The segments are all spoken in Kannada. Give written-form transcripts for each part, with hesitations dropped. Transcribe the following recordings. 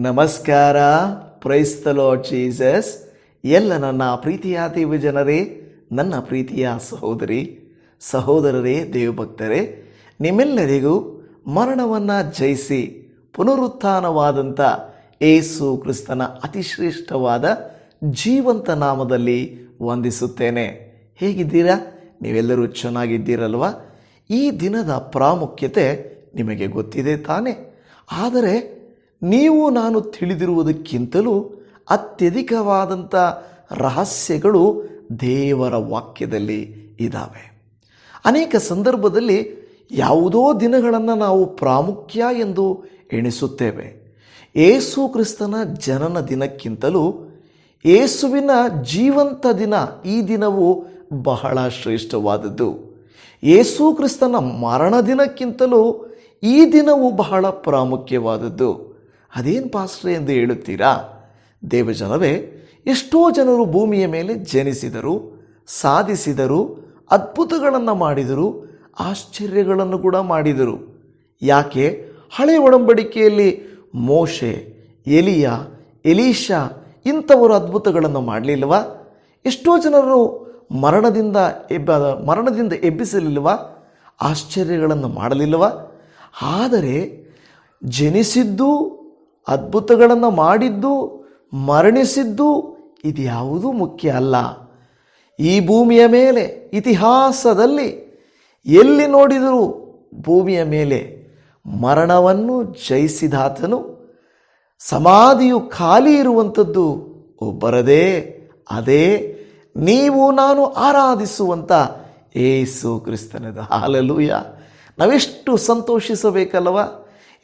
ನಮಸ್ಕಾರ. Price the lord Jesus. ಎಲ್ಲ ನನ್ನ ಪ್ರೀತಿಯ ದೇವ ಜನರೇ, ನನ್ನ ಪ್ರೀತಿಯ ಸಹೋದರರೇ, ದೇವಭಕ್ತರೇ, ನಿಮ್ಮೆಲ್ಲರಿಗೂ ಮರಣವನ್ನು ಜಯಿಸಿ ಪುನರುತ್ಥಾನವಾದಂಥ ಯೇಸು ಕ್ರಿಸ್ತನ ಅತಿಶ್ರೇಷ್ಠವಾದ ಜೀವಂತ ನಾಮದಲ್ಲಿ ವಂದಿಸುತ್ತೇನೆ. ಹೇಗಿದ್ದೀರಾ? ನೀವೆಲ್ಲರೂ ಚೆನ್ನಾಗಿದ್ದೀರಲ್ವ? ಈ ದಿನದ ಪ್ರಾಮುಖ್ಯತೆ ನಿಮಗೆ ಗೊತ್ತಿದೆ ತಾನೆ. ಆದರೆ ನೀವು ನಾನು ತಿಳಿದಿರುವುದಕ್ಕಿಂತಲೂ ಅತ್ಯಧಿಕವಾದಂಥ ರಹಸ್ಯಗಳು ದೇವರ ವಾಕ್ಯದಲ್ಲಿ ಇದ್ದಾವೆ. ಅನೇಕ ಸಂದರ್ಭದಲ್ಲಿ ಯಾವುದೋ ದಿನಗಳನ್ನು ನಾವು ಪ್ರಾಮುಖ್ಯ ಎಂದು ಎಣಿಸುತ್ತೇವೆ. ಯೇಸು ಕ್ರಿಸ್ತನ ಜನನ ದಿನಕ್ಕಿಂತಲೂ ಯೇಸುವಿನ ಜೀವಂತ ದಿನ, ಈ ದಿನವು ಬಹಳ ಶ್ರೇಷ್ಠವಾದದ್ದು. ಯೇಸು ಕ್ರಿಸ್ತನ ಮರಣ ದಿನಕ್ಕಿಂತಲೂ ಈ ದಿನವು ಬಹಳ ಪ್ರಾಮುಖ್ಯವಾದದ್ದು. ಅದೇನು ಪಾಸ್ಟ್ರೆ ಎಂದು ಹೇಳುತ್ತೀರಾ? ದೇವಜನವೇ, ಎಷ್ಟೋ ಜನರು ಭೂಮಿಯ ಮೇಲೆ ಜನಿಸಿದರು, ಸಾಧಿಸಿದರು, ಅದ್ಭುತಗಳನ್ನು ಮಾಡಿದರು, ಆಶ್ಚರ್ಯಗಳನ್ನು ಕೂಡ ಮಾಡಿದರು. ಯಾಕೆ ಹಳೆಯ ಒಡಂಬಡಿಕೆಯಲ್ಲಿ ಮೋಶೆ, ಎಲಿಯ, ಎಲೀಷಾ ಇಂಥವರು ಅದ್ಭುತಗಳನ್ನು ಮಾಡಲಿಲ್ಲವಾ? ಎಷ್ಟೋ ಜನರು ಮರಣದಿಂದ ಎಬ್ಬಿಸಲಿಲ್ಲವ? ಆಶ್ಚರ್ಯಗಳನ್ನು ಮಾಡಲಿಲ್ಲವ? ಆದರೆ ಜನಿಸಿದ್ದು, ಅದ್ಭುತಗಳನ್ನು ಮಾಡಿದ್ದು, ಮರಣಿಸಿದ್ದು ಇದ್ಯಾವುದೂ ಮುಖ್ಯ ಅಲ್ಲ. ಈ ಭೂಮಿಯ ಮೇಲೆ ಇತಿಹಾಸದಲ್ಲಿ ಎಲ್ಲಿ ನೋಡಿದರೂ ಭೂಮಿಯ ಮೇಲೆ ಮರಣವನ್ನು ಜಯಿಸಿದಾತನು, ಸಮಾಧಿಯು ಖಾಲಿ ಇರುವಂಥದ್ದು ಒಬ್ಬರದೇ, ಅದೇ ನೀವು ನಾನು ಆರಾಧಿಸುವಂಥ ಯೇಸು ಕ್ರಿಸ್ತನದ. ಹಲ್ಲೆಲೂಯಾ! ನಾವೆಷ್ಟು ಸಂತೋಷಿಸಬೇಕಲ್ಲವ,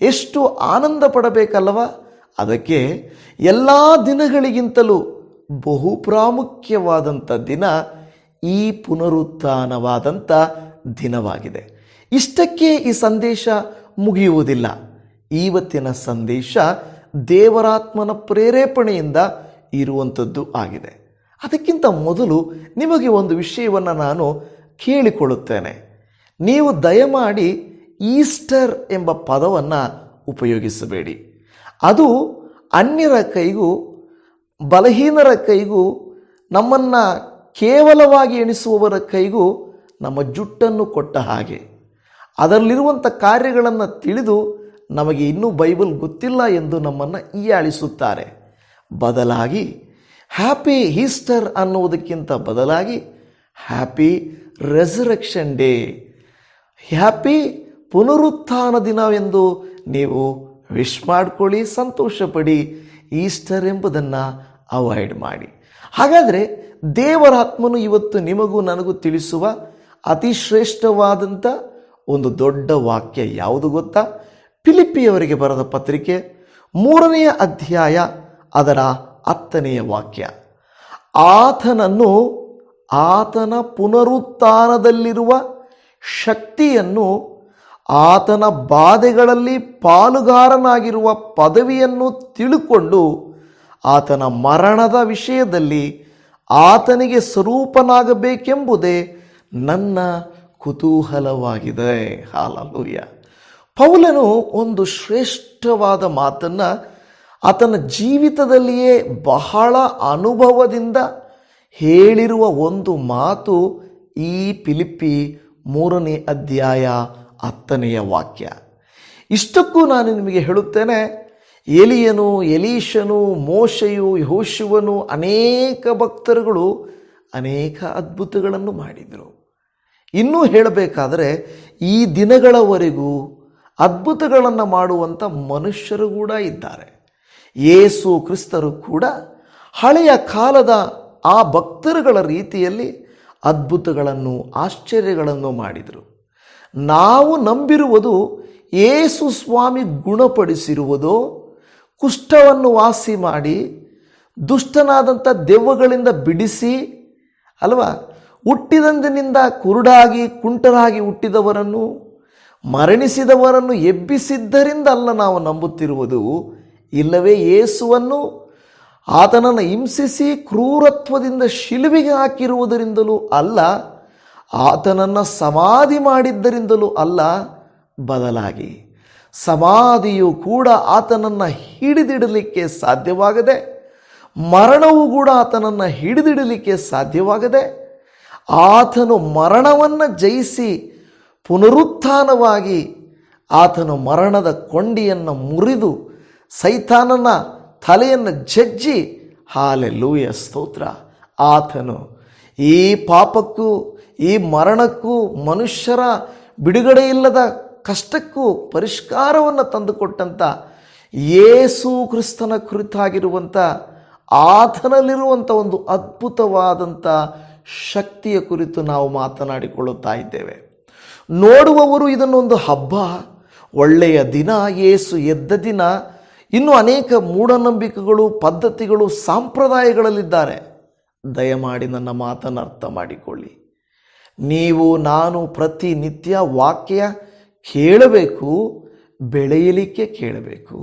ಎಷ್ಟು ಆನಂದ ಪಡಬೇಕಲ್ಲವ. ಅದಕ್ಕೆ ಎಲ್ಲ ದಿನಗಳಿಗಿಂತಲೂ ಬಹು ಪ್ರಾಮುಖ್ಯವಾದಂಥ ದಿನ ಈ ಪುನರುತ್ಥಾನವಾದಂಥ ದಿನವಾಗಿದೆ. ಇಷ್ಟಕ್ಕೆ ಈ ಸಂದೇಶ ಮುಗಿಯುವುದಿಲ್ಲ. ಇವತ್ತಿನ ಸಂದೇಶ ದೇವರಾತ್ಮನ ಪ್ರೇರೇಪಣೆಯಿಂದ ಇರುವಂಥದ್ದು ಆಗಿದೆ. ಅದಕ್ಕಿಂತ ಮೊದಲು ನಿಮಗೆ ಒಂದು ವಿಷಯವನ್ನು ನಾನು ಕೇಳಿಕೊಳ್ಳುತ್ತೇನೆ. ನೀವು ದಯಮಾಡಿ ಈಸ್ಟರ್ ಎಂಬ ಪದವನ್ನು ಉಪಯೋಗಿಸಬೇಡಿ. ಅದು ಅನ್ಯರ ಕೈಗೂ ಬಲಹೀನರ ಕೈಗೂ, ನಮ್ಮನ್ನು ಕೇವಲವಾಗಿ ಎಣಿಸುವವರ ಕೈಗೂ ನಮ್ಮ ಜುಟ್ಟನ್ನು ಕೊಟ್ಟ ಹಾಗೆ. ಅದರಲ್ಲಿರುವಂಥ ಕಾರ್ಯಗಳನ್ನು ತಿಳಿದು ನಮಗೆ ಇನ್ನೂ ಬೈಬಲ್ ಗೊತ್ತಿಲ್ಲ ಎಂದು ನಮ್ಮನ್ನು ಹೀಯಾಳಿಸುತ್ತಾರೆ. ಬದಲಾಗಿ ಹ್ಯಾಪಿ ಈಸ್ಟರ್ ಅನ್ನುವುದಕ್ಕಿಂತ ಬದಲಾಗಿ ಹ್ಯಾಪಿ ರೆಸರೆಕ್ಷನ್ ಡೇ, ಹ್ಯಾಪಿ ಪುನರುತ್ಥಾನ ದಿನವೆಂದು ನೀವು ವಿಶ್ ಮಾಡಿಕೊಳ್ಳಿ, ಸಂತೋಷಪಡಿ. ಈಸ್ಟರ್ ಎಂಬುದನ್ನು ಅವಾಯ್ಡ್ ಮಾಡಿ. ಹಾಗಾದರೆ ದೇವರಾತ್ಮನು ಇವತ್ತು ನಿಮಗೂ ನನಗೂ ತಿಳಿಸುವ ಅತಿ ಶ್ರೇಷ್ಠವಾದಂಥ ಒಂದು ದೊಡ್ಡ ವಾಕ್ಯ ಯಾವುದು ಗೊತ್ತಾ? ಫಿಲಿಪ್ಪಿಯವರಿಗೆ ಬರೆದ ಪತ್ರಿಕೆ 3ನೇ ಅಧ್ಯಾಯ ಅದರ 10ನೇ ವಾಕ್ಯ. ಆತನನ್ನು, ಆತನ ಪುನರುತ್ಥಾನದಲ್ಲಿರುವ ಶಕ್ತಿಯನ್ನು, ಆತನ ಬಾಧೆಗಳಲ್ಲಿ ಪಾಲುಗಾರನಾಗಿರುವ ಪದವಿಯನ್ನು ತಿಳುಕೊಂಡು ಆತನ ಮರಣದ ವಿಷಯದಲ್ಲಿ ಆತನಿಗೆ ಸ್ವರೂಪನಾಗಬೇಕೆಂಬುದೇ ನನ್ನ ಕುತೂಹಲವಾಗಿದೆ. ಹಲ್ಲೆಲೂಯಾ! ಪೌಲನು ಒಂದು ಶ್ರೇಷ್ಠವಾದ ಮಾತನ್ನು ಆತನ ಜೀವಿತದಲ್ಲಿಯೇ ಬಹಳ ಅನುಭವದಿಂದ ಹೇಳಿರುವ ಒಂದು ಮಾತು ಈ ಫಿಲಿಪ್ಪಿ 3ನೇ ಅಧ್ಯಾಯ 10ನೇ ವಾಕ್ಯ. ಇಷ್ಟಕ್ಕೂ ನಾನು ನಿಮಗೆ ಹೇಳುತ್ತೇನೆ, ಎಲಿಯನು, ಎಲೀಷನು, ಮೋಶೆಯು, ಯೆಹೋಶುವನು, ಅನೇಕ ಭಕ್ತರುಗಳು ಅನೇಕ ಅದ್ಭುತಗಳನ್ನು ಮಾಡಿದರು. ಇನ್ನೂ ಹೇಳಬೇಕಾದರೆ ಈ ದಿನಗಳವರೆಗೂ ಅದ್ಭುತಗಳನ್ನು ಮಾಡುವಂಥ ಮನುಷ್ಯರು ಕೂಡ ಇದ್ದಾರೆ. ಯೇಸು ಕ್ರಿಸ್ತರು ಕೂಡ ಹಳೆಯ ಕಾಲದ ಆ ಭಕ್ತರುಗಳ ರೀತಿಯಲ್ಲಿ ಅದ್ಭುತಗಳನ್ನು, ಆಶ್ಚರ್ಯಗಳನ್ನು ಮಾಡಿದರು. ನಾವು ನಂಬಿರುವುದು ಯೇಸು ಸ್ವಾಮಿ ಗುಣಪಡಿಸಿರುವುದೋ, ಕುಷ್ಠವನ್ನು ವಾಸಿ ಮಾಡಿ, ದುಷ್ಟನಾದಂಥ ದೆವ್ವಗಳಿಂದ ಬಿಡಿಸಿ ಅಲ್ವಾ, ಹುಟ್ಟಿದಂದಿನಿಂದ ಕುರುಡಾಗಿ ಕುಂಟರಾಗಿ ಹುಟ್ಟಿದವರನ್ನು, ಮರಣಿಸಿದವರನ್ನು ಎಬ್ಬಿಸಿದ್ದರಿಂದ ಅಲ್ಲ ನಾವು ನಂಬುತ್ತಿರುವುದು. ಇಲ್ಲವೇ ಯೇಸುವನ್ನು ಆತನನ್ನು ಹಿಂಸಿಸಿ ಕ್ರೂರತ್ವದಿಂದ ಶಿಲುಬೆಗೆ ಹಾಕಿರುವುದರಿಂದಲೂ ಅಲ್ಲ, ಆತನನ್ನು ಸಮಾಧಿ ಮಾಡಿದ್ದರಿಂದಲೂ ಅಲ್ಲ, ಬದಲಾಗಿ ಸಮಾಧಿಯು ಕೂಡ ಆತನನ್ನು ಹಿಡಿದಿಡಲಿಕ್ಕೆ ಸಾಧ್ಯವಾಗದೆ, ಮರಣವು ಕೂಡ ಆತನನ್ನು ಹಿಡಿದಿಡಲಿಕ್ಕೆ ಸಾಧ್ಯವಾಗದೆ, ಆತನು ಮರಣವನ್ನು ಜಯಿಸಿ ಪುನರುತ್ಥಾನವಾಗಿ ಆತನು ಮರಣದ ಕೊಂಡಿಯನ್ನು ಮುರಿದು ಸೈತಾನನ ತಲೆಯನ್ನು ಜಜ್ಜಿ, ಹಾಲೆಲೂಯ ಸ್ತೋತ್ರ, ಆತನು ಈ ಪಾಪಕ್ಕೂ ಈ ಮರಣಕ್ಕೂ ಮನುಷ್ಯರ ಬಿಡುಗಡೆ ಇಲ್ಲದ ಕಷ್ಟಕ್ಕೂ ಪರಿಷ್ಕಾರವನ್ನು ತಂದುಕೊಟ್ಟಂಥ ಯೇಸು ಕ್ರಿಸ್ತನ ಕುರಿತಾಗಿರುವಂಥ ಆತನಲ್ಲಿರುವಂಥ ಒಂದು ಅದ್ಭುತವಾದಂಥ ಶಕ್ತಿಯ ಕುರಿತು ನಾವು ಮಾತನಾಡಿಕೊಳ್ಳುತ್ತಾ ಇದ್ದೇವೆ. ನೋಡುವವರು ಇದನ್ನೊಂದು ಹಬ್ಬ, ಒಳ್ಳೆಯ ದಿನ, ಯೇಸು ಎದ್ದ ದಿನ, ಇನ್ನೂ ಅನೇಕ ಮೂಢನಂಬಿಕೆಗಳು, ಪದ್ಧತಿಗಳು, ಸಂಪ್ರದಾಯಗಳಲ್ಲಿದ್ದಾರೆ. ದಯಮಾಡಿ ನನ್ನ ಮಾತನ್ನು ಅರ್ಥ ಮಾಡಿಕೊಳ್ಳಿ. ನೀವು ನಾನು ಪ್ರತಿನಿತ್ಯ ವಾಕ್ಯ ಕೇಳಬೇಕು, ಬೆಳೆಯಲಿಕ್ಕೆ ಕೇಳಬೇಕು,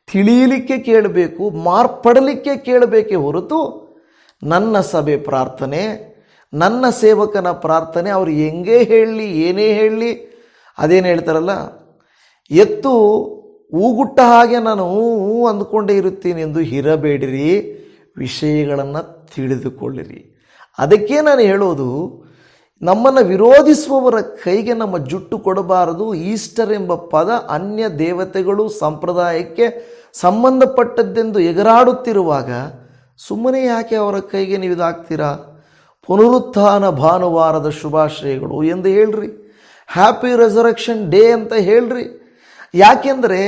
ತಿಳಿಯಲಿಕ್ಕೆ ಕೇಳಬೇಕು, ಮಾರ್ಪಡಲಿಕ್ಕೆ ಕೇಳಬೇಕೇ ಹೊರತು ನನ್ನ ಸಭೆ ಪ್ರಾರ್ಥನೆ, ನನ್ನ ಸೇವಕನ ಪ್ರಾರ್ಥನೆ ಅವರು ಹೆಂಗೇ ಹೇಳಲಿ, ಏನೇ ಹೇಳಲಿ, ಅದೇನು ಹೇಳ್ತಾರಲ್ಲ, ಎತ್ತು ಹೂಗುಟ್ಟ ಹಾಗೆ ನಾನು ಅಂದ್ಕೊಂಡೇ ಇರುತ್ತೀನಿ ಎಂದು ಇರಬೇಡಿರಿ, ವಿಷಯಗಳನ್ನು ತಿಳಿದುಕೊಳ್ಳಿರಿ. ಅದಕ್ಕೆ ನಾನು ಹೇಳೋದು, ನಮ್ಮನ್ನು ವಿರೋಧಿಸುವವರ ಕೈಗೆ ನಮ್ಮ ಜುಟ್ಟು ಕೊಡಬಾರದು. ಈಸ್ಟರ್ ಎಂಬ ಪದ ಅನ್ಯ ದೇವತೆಗಳು ಸಂಪ್ರದಾಯಕ್ಕೆ ಸಂಬಂಧಪಟ್ಟದ್ದೆಂದು ಎಗರಾಡುತ್ತಿರುವಾಗ ಸುಮ್ಮನೆ ಯಾಕೆ ಅವರ ಕೈಗೆ ನೀವು ಇದಾಗ್ತೀರಾ? ಪುನರುತ್ಥಾನ ಭಾನುವಾರದ ಶುಭಾಶಯಗಳು ಎಂದು ಹೇಳ್ರಿ, ಹ್ಯಾಪಿ ರೆಸರೆಕ್ಷನ್ ಡೇ ಅಂತ ಹೇಳ್ರಿ. ಯಾಕೆಂದರೆ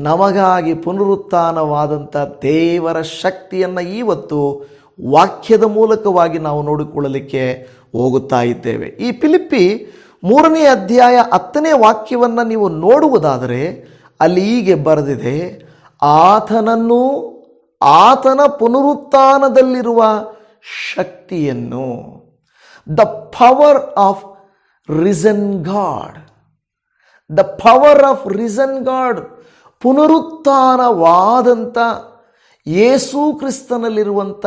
ನಮಗಾಗಿ ಪುನರುತ್ಥಾನವಾದಂಥ ದೇವರ ಶಕ್ತಿಯನ್ನು ಇವತ್ತು ವಾಕ್ಯದ ಮೂಲಕವಾಗಿ ನಾವು ನೋಡಿಕೊಳ್ಳಲಿಕ್ಕೆ ಹೋಗುತ್ತಾ ಇದ್ದೇವೆ. ಈ ಫಿಲಿಪ್ಪಿ 3ನೇ ಅಧ್ಯಾಯ 10ನೇ ವಾಕ್ಯವನ್ನು ನೀವು ನೋಡುವುದಾದರೆ ಅಲ್ಲಿ ಹೀಗೆ ಬರೆದಿದೆ, ಆತನನ್ನು, ಆತನ ಪುನರುತ್ಥಾನದಲ್ಲಿರುವ ಶಕ್ತಿಯನ್ನು, the power of risen God, the power of risen God, ಪುನರುತ್ಥಾನವಾದಂಥ ಯೇಸು ಕ್ರಿಸ್ತನಲ್ಲಿರುವಂಥ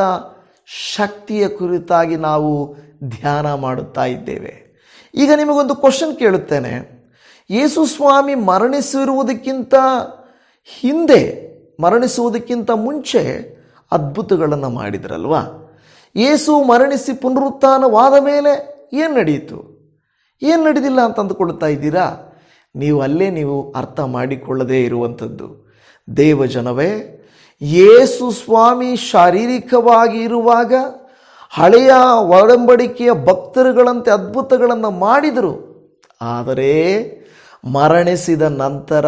ಶಕ್ತಿಯ ಕುರಿತಾಗಿ ನಾವು ಧ್ಯಾನ ಮಾಡುತ್ತಾ ಇದ್ದೇವೆ. ಈಗ ನಿಮಗೊಂದು ಕ್ವಶನ್ ಕೇಳುತ್ತೇನೆ. ಯೇಸು ಸ್ವಾಮಿ ಮರಣಿಸಿರುವುದಕ್ಕಿಂತ ಹಿಂದೆ, ಮರಣಿಸುವುದಕ್ಕಿಂತ ಮುಂಚೆ ಅದ್ಭುತಗಳನ್ನು ಮಾಡಿದ್ರಲ್ವಾ? ಯೇಸು ಮರಣಿಸಿ ಪುನರುತ್ಥಾನವಾದ ಮೇಲೆ ಏನು ನಡೆಯಿತು, ಏನು ನಡೆದಿಲ್ಲ ಅಂತ ಅಂದುಕೊಳ್ತಾ ಇದ್ದೀರಾ? ನೀವು ಅರ್ಥ ಮಾಡಿಕೊಳ್ಳದೇ ಇರುವಂಥದ್ದು. ದೇವಜನವೇ, ಯೇಸು ಸ್ವಾಮಿ ಶಾರೀರಿಕವಾಗಿ ಇರುವಾಗ ಹಳೆಯ ಒಡಂಬಡಿಕೆಯ ಭಕ್ತರುಗಳಂತೆ ಅದ್ಭುತಗಳನ್ನು ಮಾಡಿದರು. ಆದರೆ ಮರಣಿಸಿದ ನಂತರ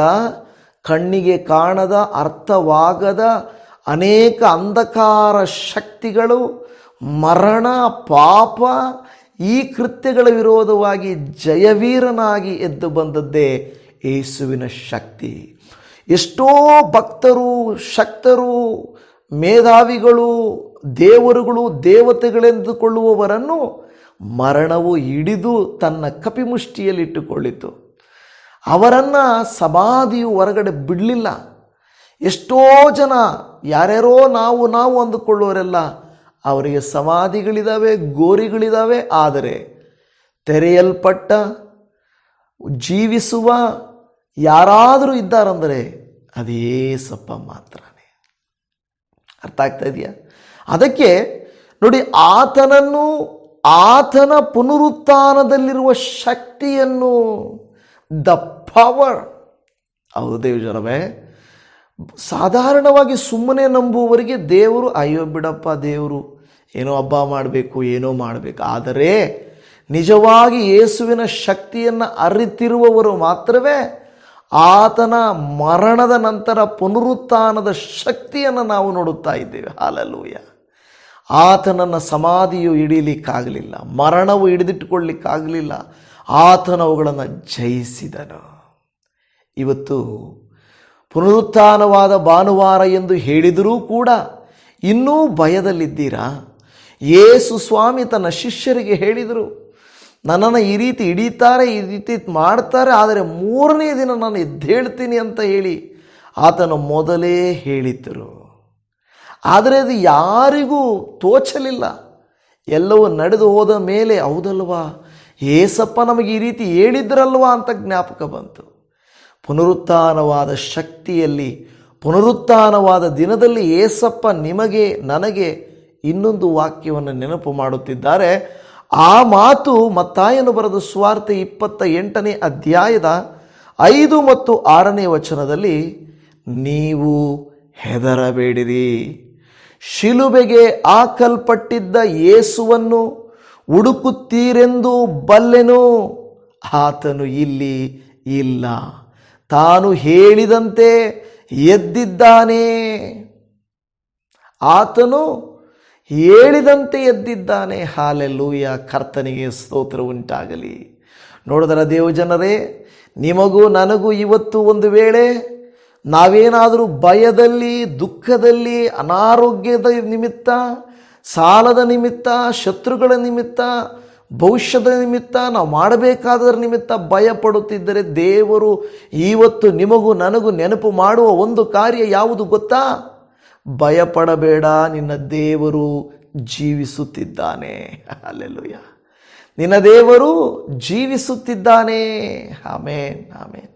ಕಣ್ಣಿಗೆ ಕಾಣದ, ಅರ್ಥವಾಗದ ಅನೇಕ ಅಂಧಕಾರ ಶಕ್ತಿಗಳು, ಮರಣ, ಪಾಪ, ಈ ಕೃತ್ಯಗಳ ವಿರೋಧವಾಗಿ ಜಯವೀರನಾಗಿ ಎದ್ದು ಬಂದದ್ದೇ ಯೇಸುವಿನ ಶಕ್ತಿ. ಎಷ್ಟೋ ಭಕ್ತರು, ಶಕ್ತರು, ಮೇಧಾವಿಗಳು, ದೇವರುಗಳು, ದೇವತೆಗಳೆಂದುಕೊಳ್ಳುವವರನ್ನು ಮರಣವು ಹಿಡಿದು ತನ್ನ ಕಪಿಮುಷ್ಟಿಯಲ್ಲಿಟ್ಟುಕೊಳ್ಳಿತು. ಅವರನ್ನು ಸಮಾಧಿಯು ಹೊರಗಡೆ ಬಿಡಲಿಲ್ಲ. ಎಷ್ಟೋ ಜನ ಯಾರ್ಯಾರೋ ನಾವು ಅಂದುಕೊಳ್ಳೋರೆಲ್ಲ ಅವರಿಗೆ ಸಮಾಧಿಗಳಿದ್ದಾವೆ, ಗೋರಿಗಳಿದ್ದಾವೆ. ಆದರೆ ತೆರೆಯಲ್ಪಟ್ಟ ಜೀವಿಸುವ ಯಾರಾದರೂ ಇದ್ದಾರಂದರೆ ಅದೇ ಸಪ್ಪ ಮಾತ್ರನೇ. ಅರ್ಥ ಆಗ್ತಾ ಇದೆಯಾ? ಅದಕ್ಕೆ ನೋಡಿ, ಆತನನ್ನು, ಆತನ ಪುನರುತ್ಥಾನದಲ್ಲಿರುವ ಶಕ್ತಿಯನ್ನು, ದ ಪವರ್. ಹೌದೇ ಜನವೇ, ಸಾಧಾರಣವಾಗಿ ಸುಮ್ಮನೆ ನಂಬುವವರಿಗೆ ದೇವರು, ಅಯ್ಯೋ ಬಿಡಪ್ಪ, ದೇವರು ಏನೋ ಹಬ್ಬ ಮಾಡಬೇಕು, ಏನೋ ಮಾಡಬೇಕು. ಆದರೆ ನಿಜವಾಗಿ ಯೇಸುವಿನ ಶಕ್ತಿಯನ್ನು ಅರಿತಿರುವವರು ಮಾತ್ರವೇ ಆತನ ಮರಣದ ನಂತರ ಪುನರುತ್ಥಾನದ ಶಕ್ತಿಯನ್ನು ನಾವು ನೋಡುತ್ತಾ ಇದ್ದೇವೆ. ಹಲ್ಲೆಲೂಯ. ಆತನನ್ನು ಸಮಾಧಿಯು ಹಿಡಿಯಲಿಕ್ಕಾಗಲಿಲ್ಲ, ಮರಣವು ಹಿಡಿದಿಟ್ಟುಕೊಳ್ಳಲಿಕ್ಕಾಗಲಿಲ್ಲ. ಆತನು ಅವುಗಳನ್ನು ಜಯಿಸಿದನು. ಇವತ್ತು ಪುನರುತ್ಥಾನವಾದ ಭಾನುವಾರ ಎಂದು ಹೇಳಿದರೂ ಕೂಡ ಇನ್ನೂ ಭಯದಲ್ಲಿದ್ದೀರಾ? ಯೇಸು ಸ್ವಾಮಿ ತನ್ನ ಶಿಷ್ಯರಿಗೆ ಹೇಳಿದರು, ನನ್ನನ್ನು ಈ ರೀತಿ ಹಿಡಿತಾರೆ, ಈ ರೀತಿ ಮಾಡ್ತಾರೆ, ಆದರೆ 3ನೇ ದಿನ ನಾನು ಎದ್ದೇಳ್ತೀನಿ ಅಂತ ಹೇಳಿ ಆತನು ಮೊದಲೇ ಹೇಳಿದ್ದರು. ಆದರೆ ಅದು ಯಾರಿಗೂ ತೋಚಲಿಲ್ಲ. ಎಲ್ಲವೂ ನಡೆದು ಹೋದ ಮೇಲೆ ಹೌದಲ್ವಾ, ಏಸಪ್ಪ ನಮಗೆ ಈ ರೀತಿ ಹೇಳಿದ್ರಲ್ವಾ ಅಂತ ಜ್ಞಾಪಕ ಬಂತು. ಪುನರುತ್ಥಾನವಾದ ಶಕ್ತಿಯಲ್ಲಿ, ಪುನರುತ್ಥಾನವಾದ ದಿನದಲ್ಲಿ ಏಸಪ್ಪ ನಿಮಗೆ ನನಗೆ ಇನ್ನೊಂದು ವಾಕ್ಯವನ್ನು ನೆನಪು ಮಾಡುತ್ತಿದ್ದಾರೆ. ಆ ಮಾತು ಮತ್ತಾಯನು ಬರೆದ ಸುವಾರ್ತೆ 28ನೇ ಅಧ್ಯಾಯದ 5 ಮತ್ತು 6ನೇ ವಚನದಲ್ಲಿ, ನೀವು ಹೆದರಬೇಡಿರಿ, ಶಿಲುಬೆಗೆ ಹಾಕಲ್ಪಟ್ಟಿದ್ದ ಯೇಸುವನ್ನು ಹುಡುಕುತ್ತೀರೆಂದು ಬಲ್ಲೆನು, ಆತನು ಇಲ್ಲಿ ಇಲ್ಲ, ತಾನು ಹೇಳಿದಂತೆ ಎದ್ದಿದ್ದಾನೆ. ಆತನು ಹೇಳಿದಂತೆ ಎದ್ದಿದ್ದಾನೆ. ಹಾಲೆಲೂಯ, ಕರ್ತನಿಗೆ ಸ್ತೋತ್ರ ಉಂಟಾಗಲಿ. ನೋಡಿದರ ದೇವಜನರೇ, ನಿಮಗೂ ನನಗೂ ಇವತ್ತು ಒಂದು ವೇಳೆ ನಾವೇನಾದರೂ ಭಯದಲ್ಲಿ, ದುಃಖದಲ್ಲಿ, ಅನಾರೋಗ್ಯದ ನಿಮಿತ್ತ, ಸಾಲದ ನಿಮಿತ್ತ, ಶತ್ರುಗಳ ನಿಮಿತ್ತ, ಭವಿಷ್ಯದ ನಿಮಿತ್ತ, ನಾವು ಮಾಡಬೇಕಾದರ ನಿಮಿತ್ತ ಭಯಪಡುತ್ತಿದ್ದರೆ, ದೇವರು ಇವತ್ತು ನಿಮಗೂ ನನಗೂ ನೆನಪು ಮಾಡುವ ಒಂದು ಕಾರ್ಯ ಯಾವುದು ಗೊತ್ತಾ? ಭಯಪಡಬೇಡ, ನಿನ್ನ ದೇವರು ಜೀವಿಸುತ್ತಿದ್ದಾನೆ. ಹಲ್ಲೆಲೂಯ, ನಿನ್ನ ದೇವರು ಜೀವಿಸುತ್ತಿದ್ದಾನೆ. Amen, amen.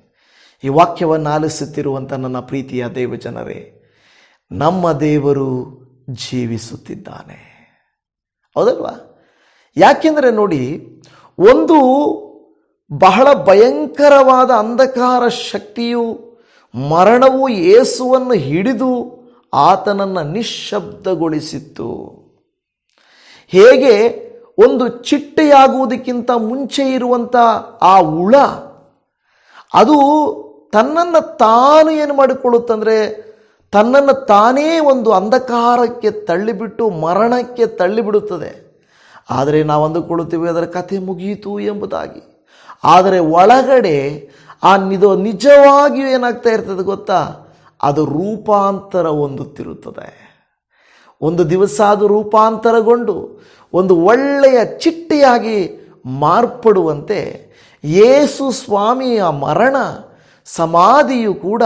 ಈ ವಾಕ್ಯವನ್ನು ಆಲಿಸುತ್ತಿರುವಂಥ ನನ್ನ ಪ್ರೀತಿಯ ದೇವಜನರೇ, ನಮ್ಮ ದೇವರು ಜೀವಿಸುತ್ತಿದ್ದಾನೆ. ಹೌದಲ್ವಾ? ಯಾಕೆಂದರೆ ನೋಡಿ, ಒಂದು ಬಹಳ ಭಯಂಕರವಾದ ಅಂಧಕಾರ ಶಕ್ತಿಯು, ಮರಣವು ಯೇಸುವನ್ನು ಹಿಡಿದು ಆತನನ್ನು ನಿಶ್ಶಬ್ದಗೊಳಿಸಿತ್ತು. ಹೇಗೆ ಒಂದು ಚಿಟ್ಟೆಯಾಗುವುದಕ್ಕಿಂತ ಮುಂಚೆ ಇರುವಂಥ ಆ ಹುಳ, ಅದು ತನ್ನನ್ನು ತಾನು ಏನು ಮಾಡಿಕೊಳ್ಳುತ್ತಂದರೆ, ತನ್ನನ್ನು ತಾನೇ ಒಂದು ಅಂಧಕಾರಕ್ಕೆ ತಳ್ಳಿಬಿಟ್ಟು ಮರಣಕ್ಕೆ ತಳ್ಳಿಬಿಡುತ್ತದೆ. ಆದರೆ ನಾವು ಅಂದುಕೊಳ್ಳುತ್ತೇವೆ ಅದರ ಕಥೆ ಮುಗಿಯಿತು ಎಂಬುದಾಗಿ. ಆದರೆ ಒಳಗಡೆ ಇದು ನಿಜವಾಗಿಯೂ ಏನಾಗ್ತಾ ಇರ್ತದೆ ಗೊತ್ತಾ? ಅದು ರೂಪಾಂತರ ಹೊಂದುತ್ತಿರುತ್ತದೆ. ಒಂದು ದಿವಸ ಅದು ರೂಪಾಂತರಗೊಂಡು ಒಂದು ಒಳ್ಳೆಯ ಚಿಟ್ಟೆಯಾಗಿ ಮಾರ್ಪಡುವಂತೆ ಯೇಸು ಸ್ವಾಮಿಯ ಮರಣ ಸಮಾಧಿಯು ಕೂಡ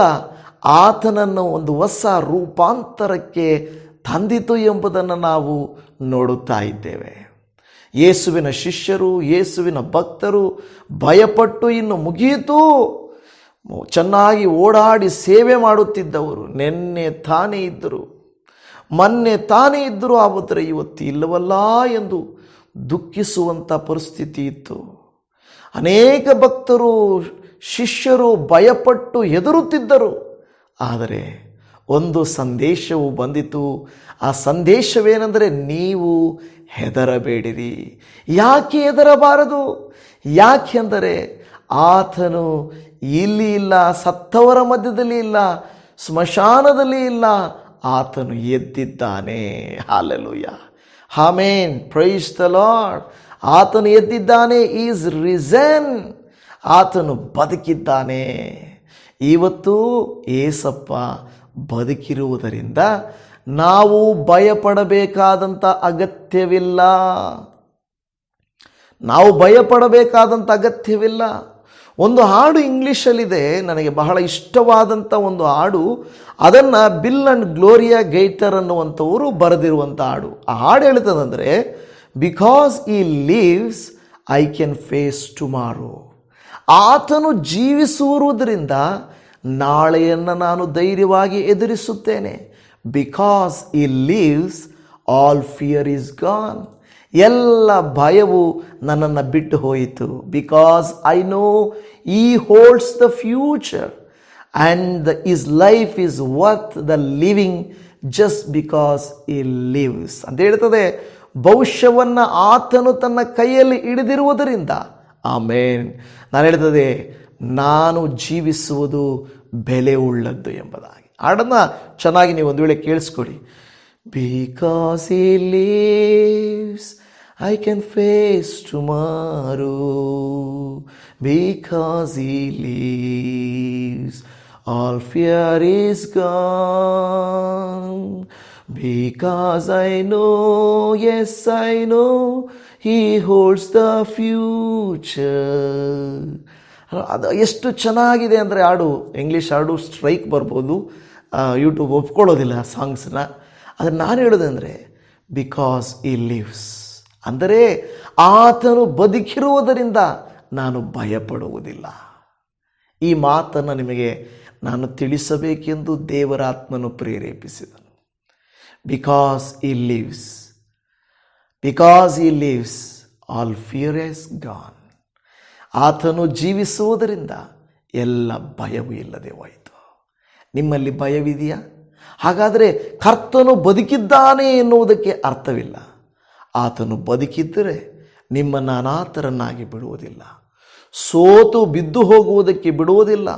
ಆತನನ್ನು ಒಂದು ಹೊಸ ರೂಪಾಂತರಕ್ಕೆ ತಂದಿತು ಎಂಬುದನ್ನು ನಾವು ನೋಡುತ್ತಾ ಇದ್ದೇವೆ. ಯೇಸುವಿನ ಶಿಷ್ಯರು, ಯೇಸುವಿನ ಭಕ್ತರು ಭಯಪಟ್ಟು ಇನ್ನು ಮುಗಿಯಿತು, ಚೆನ್ನಾಗಿ ಓಡಾಡಿ ಸೇವೆ ಮಾಡುತ್ತಿದ್ದವರು ನಿನ್ನೆ ತಾನೇ ಇದ್ದರು, ಮೊನ್ನೆ ತಾನೇ ಇದ್ದರು, ಆದರೆ ಇವತ್ತು ಇಲ್ಲವಲ್ಲ ಎಂದು ದುಃಖಿಸುವಂಥ ಪರಿಸ್ಥಿತಿ ಇತ್ತು. ಅನೇಕ ಭಕ್ತರು, ಶಿಷ್ಯರು ಭಯಪಟ್ಟು ಹೆದರುತ್ತಿದ್ದರು. ಆದರೆ ಒಂದು ಸಂದೇಶವು ಬಂದಿತು. ಆ ಸಂದೇಶವೇನೆಂದರೆ, ನೀವು ಹೆದರಬೇಡಿರಿ. ಯಾಕೆ ಹೆದರಬಾರದು? ಯಾಕೆಂದರೆ ಆತನು ಇಲ್ಲಿ ಇಲ್ಲ, ಸತ್ತವರ ಮಧ್ಯದಲ್ಲಿ ಇಲ್ಲ, ಸ್ಮಶಾನದಲ್ಲಿ ಇಲ್ಲ, ಆತನು ಎದ್ದಿದ್ದಾನೆ. Hallelujah, amen, praise the lord. ಆತನು ಎದ್ದಿದ್ದಾನೆ, ಈಸ್ ರಿಸನ್. ಆತನು ಬದುಕಿದ್ದಾನೆ. ಇವತ್ತು ಏಸಪ್ಪ ಬದುಕಿರುವುದರಿಂದ ನಾವು ಭಯಪಡಬೇಕಾದಂಥ ಅಗತ್ಯವಿಲ್ಲ. ನಾವು ಭಯಪಡಬೇಕಾದಂಥ ಅಗತ್ಯವಿಲ್ಲ. ಒಂದು ಹಾಡು ಇಂಗ್ಲೀಷಲ್ಲಿದೆ, ನನಗೆ ಬಹಳ ಇಷ್ಟವಾದಂಥ ಒಂದು ಹಾಡು. ಅದನ್ನು ಬಿಲ್ ಆ್ಯಂಡ್ ಗ್ಲೋರಿಯಾ ಗೈಟರ್ ಅನ್ನುವಂಥವರು ಬರೆದಿರುವಂಥ ಹಾಡು. ಆ ಹಾಡು ಹೇಳ್ತದಂದರೆ, because he lives I can face tomorrow. ಆತನು ಜೀವಿಸುವುದರಿಂದ ನಾಳೆಯನ್ನು ನಾನು ಧೈರ್ಯವಾಗಿ ಎದುರಿಸುತ್ತೇನೆ. Because he lives all fear is gone. ಎಲ್ಲ ಭಯವು ನನ್ನನ್ನು ಬಿಟ್ಟು ಹೋಯಿತು. Because I know he holds the future and is life is worth the living just because he lives ಅಂತ ಹೇಳ್ತದೆ. ಭವಿಷ್ಯವನ್ನು ಆತನು ತನ್ನ ಕೈಯಲ್ಲಿ ಹಿಡಿದಿರುವುದರಿಂದ, ಆಮೇನ್, ನಾನು ಹೇಳ್ತದೆ, ನಾನು ಜೀವಿಸುವುದು ಬೆಲೆ ಉಳ್ಳದ್ದು ಎಂಬುದಾಗಿ. ಹಾಡನ್ನು ಚೆನ್ನಾಗಿ ನೀವು ಒಂದು ವೇಳೆ ಕೇಳಿಸ್ಕೊಡಿ. Because he lives I can face tomorrow. Because he lives all fear is gone. Because I know, yes I know, he holds the future. ಅದು ಎಷ್ಟು ಚೆನ್ನಾಗಿದೆ ಅಂದರೆ ಹಾಡು. ಇಂಗ್ಲೀಷ್ ಹಾಡು ಸ್ಟ್ರೈಕ್ ಬರ್ಬೋದು, ಯೂಟ್ಯೂಬ್ ಒಪ್ಕೊಳ್ಳೋದಿಲ್ಲ ಸಾಂಗ್ಸ್ನ. ಆದರೆ ನಾನು ಹೇಳೋದಂದರೆ, ಬಿಕಾಸ್ ಈ ಲಿವ್ಸ್ ಅಂದರೆ ಆತನು ಬದುಕಿರುವುದರಿಂದ ನಾನು ಭಯಪಡುವುದಿಲ್ಲ. ಈ ಮಾತನ್ನು ನಿಮಗೆ ನಾನು ತಿಳಿಸಬೇಕೆಂದು ದೇವರಾತ್ಮನು ಪ್ರೇರೇಪಿಸಿದನು. Because he lives all fear is gone. ಆತನು ಜೀವಿಸುವುದರಿಂದ ಎಲ್ಲ ಭಯವೂ ಇಲ್ಲದೆ ಹೋಯಿತು. ನಿಮ್ಮಲ್ಲಿ ಭಯವಿದೆಯಾ? ಹಾಗಾದರೆ ಕರ್ತನು ಬದುಕಿದ್ದಾನೆ ಎನ್ನುವುದಕ್ಕೆ ಅರ್ಥವಿಲ್ಲ. ಆತನು ಬದುಕಿದ್ದರೆ ನಿಮ್ಮನ್ನು ಅನಾಥರನ್ನಾಗಿ ಬಿಡುವುದಿಲ್ಲ, ಸೋತು ಬಿದ್ದು ಹೋಗುವುದಕ್ಕೆ ಬಿಡುವುದಿಲ್ಲ,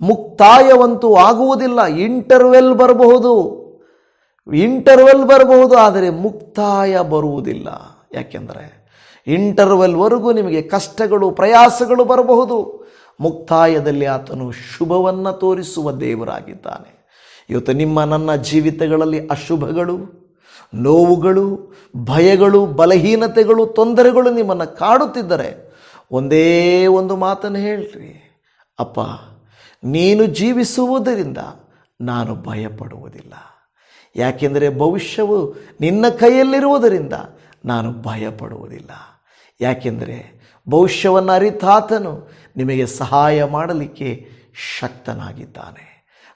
ಮುಕ್ತಾಯವಂತೂ ಆಗುವುದಿಲ್ಲ. ಇಂಟರ್ವೆಲ್ ಬರಬಹುದು, ಆದರೆ ಮುಕ್ತಾಯ ಬರುವುದಿಲ್ಲ. ಯಾಕೆಂದರೆ ಇಂಟರ್ವೆಲ್ವರೆಗೂ ನಿಮಗೆ ಕಷ್ಟಗಳು, ಪ್ರಯಾಸಗಳು ಬರಬಹುದು. ಮುಕ್ತಾಯದಲ್ಲಿ ಆತನು ಶುಭವನ್ನು ತೋರಿಸುವ ದೇವರಾಗಿದ್ದಾನೆ. ಇವತ್ತು ನನ್ನ ಜೀವಿತಗಳಲ್ಲಿ ಅಶುಭಗಳು, ನೋವುಗಳು, ಭಯಗಳು, ಬಲಹೀನತೆಗಳು, ತೊಂದರೆಗಳು ನಿಮ್ಮನ್ನು ಕಾಡುತ್ತಿದ್ದರೆ ಒಂದೇ ಒಂದು ಮಾತನ್ನು ಹೇಳ್ರಿ, ಅಪ್ಪ ನೀನು ಜೀವಿಸುವುದರಿಂದ ನಾನು ಭಯಪಡುವುದಿಲ್ಲ. ಯಾಕೆಂದರೆ ಭವಿಷ್ಯವು ನಿನ್ನ ಕೈಯಲ್ಲಿರುವುದರಿಂದ ನಾನು ಭಯಪಡುವುದಿಲ್ಲ. ಯಾಕೆಂದರೆ ಭವಿಷ್ಯವನ್ನು ಅರಿತಾತನು ನಿಮಗೆ ಸಹಾಯ ಮಾಡಲಿಕ್ಕೆ ಶಕ್ತನಾಗಿದ್ದಾನೆ.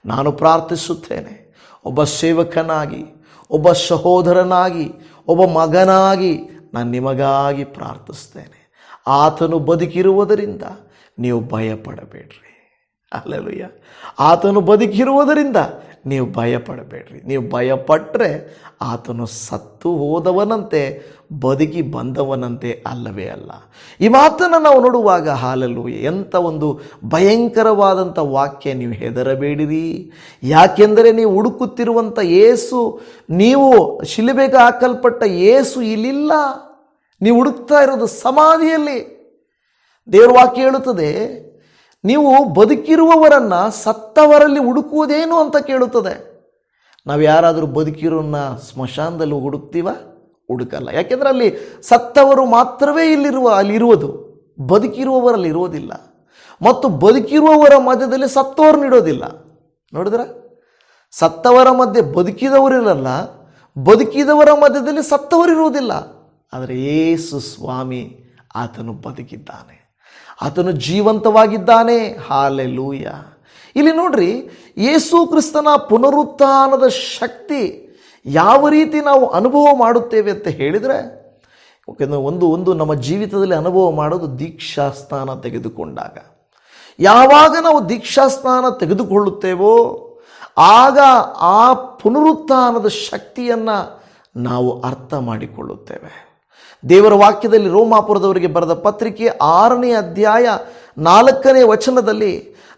ನಾನು ಪ್ರಾರ್ಥಿಸುತ್ತೇನೆ, ಒಬ್ಬ ಸೇವಕನಾಗಿ, ಒಬ್ಬ ಸಹೋದರನಾಗಿ, ಒಬ್ಬ ಮಗನಾಗಿ ನಾನು ನಿಮಗಾಗಿ ಪ್ರಾರ್ಥಿಸ್ತೇನೆ. ಆತನು ಬದುಕಿರುವುದರಿಂದ ನೀವು ಭಯಪಡಬೇಡ್ರಿ. ಹಲ್ಲೆಲೂಯ. ಆತನು ಬದುಕಿರುವುದರಿಂದ ನೀವು ಭಯಪಡಬೇಡ್ರಿ. ನೀವು ಭಯಪಟ್ಟರೆ ಆತನು ಸತ್ತು ಹೋದವನಂತೆ, ಬದುಕಿ ಬಂದವನಂತೆ ಅಲ್ಲವೇ ಅಲ್ಲ. ಈ ಮಾತನ್ನು ನಾವು ನೋಡುವಾಗ ಹಲ್ಲೆಲೂಯ, ಎಂಥ ಒಂದು ಭಯಂಕರವಾದಂಥ ವಾಕ್ಯ. ನೀವು ಹೆದರಬೇಡಿರಿ, ಯಾಕೆಂದರೆ ನೀವು ಹುಡುಕುತ್ತಿರುವಂಥ ಯೇಸು, ನೀವು ಶಿಲುಬೆಗೆ ಹಾಕಲ್ಪಟ್ಟ ಯೇಸು ಇಲ್ಲಿಲ್ಲ. ನೀವು ಹುಡುಕ್ತಾ ಇರೋದು ಸಮಾಧಿಯಲ್ಲಿ. ದೇವರ ವಾಕ್ಯ ಹೇಳುತ್ತದೆ, ನೀವು ಬದುಕಿರುವವರನ್ನು ಸತ್ತವರಲ್ಲಿ ಹುಡುಕುವುದೇನು ಅಂತ ಕೇಳುತ್ತದೆ. ನಾವು ಯಾರಾದರೂ ಬದುಕಿರೋನ್ನ ಸ್ಮಶಾನದಲ್ಲಿ ಹುಡುಕ್ತೀವ? ಹುಡುಕಲ್ಲ. ಯಾಕೆಂದರೆ ಅಲ್ಲಿ ಸತ್ತವರು ಮಾತ್ರವೇ ಅಲ್ಲಿರುವುದು, ಬದುಕಿರುವವರಲ್ಲಿ ಇರೋದಿಲ್ಲ. ಮತ್ತು ಬದುಕಿರುವವರ ಮಧ್ಯದಲ್ಲಿ ಸತ್ತವರನ್ನ ಇಡೋದಿಲ್ಲ. ನೋಡಿದ್ರ, ಸತ್ತವರ ಮಧ್ಯೆ ಬದುಕಿದವರಿರಲ್ಲ, ಬದುಕಿದವರ ಮಧ್ಯದಲ್ಲಿ ಸತ್ತವರಿರುವುದಿಲ್ಲ. ಆದರೆ ಯೇಸು ಸ್ವಾಮಿ ಆತನು ಬದುಕಿದ್ದಾನೆ, ಆತನು ಜೀವಂತವಾಗಿದ್ದಾನೆ. ಹಾಲೆಲೂಯ. ಇಲ್ಲಿ ನೋಡ್ರಿ, ಯೇಸು ಕ್ರಿಸ್ತನ ಪುನರುತ್ಥಾನದ ಶಕ್ತಿ ಯಾವ ರೀತಿ ನಾವು ಅನುಭವ ಮಾಡುತ್ತೇವೆ ಅಂತ ಹೇಳಿದರೆ, ಒಂದು ನಮ್ಮ ಜೀವಿತದಲ್ಲಿ ಅನುಭವ ಮಾಡೋದು ದೀಕ್ಷಾಸ್ನಾನ ತೆಗೆದುಕೊಂಡಾಗ. ಯಾವಾಗ ನಾವು ದೀಕ್ಷಾಸ್ನಾನ ತೆಗೆದುಕೊಳ್ಳುತ್ತೇವೋ ಆಗ ಆ ಪುನರುತ್ಥಾನದ ಶಕ್ತಿಯನ್ನು ನಾವು ಅರ್ಥ ಮಾಡಿಕೊಳ್ಳುತ್ತೇವೆ. ದೇವರ ವಾಕ್ಯದಲ್ಲಿ ರೋಮಾಪುರದವರಿಗೆ ಬರೆದ ಪತ್ರಿಕೆ 6ನೇ ಅಧ್ಯಾಯ 4ನೇ ವಚನದಲ್ಲಿ,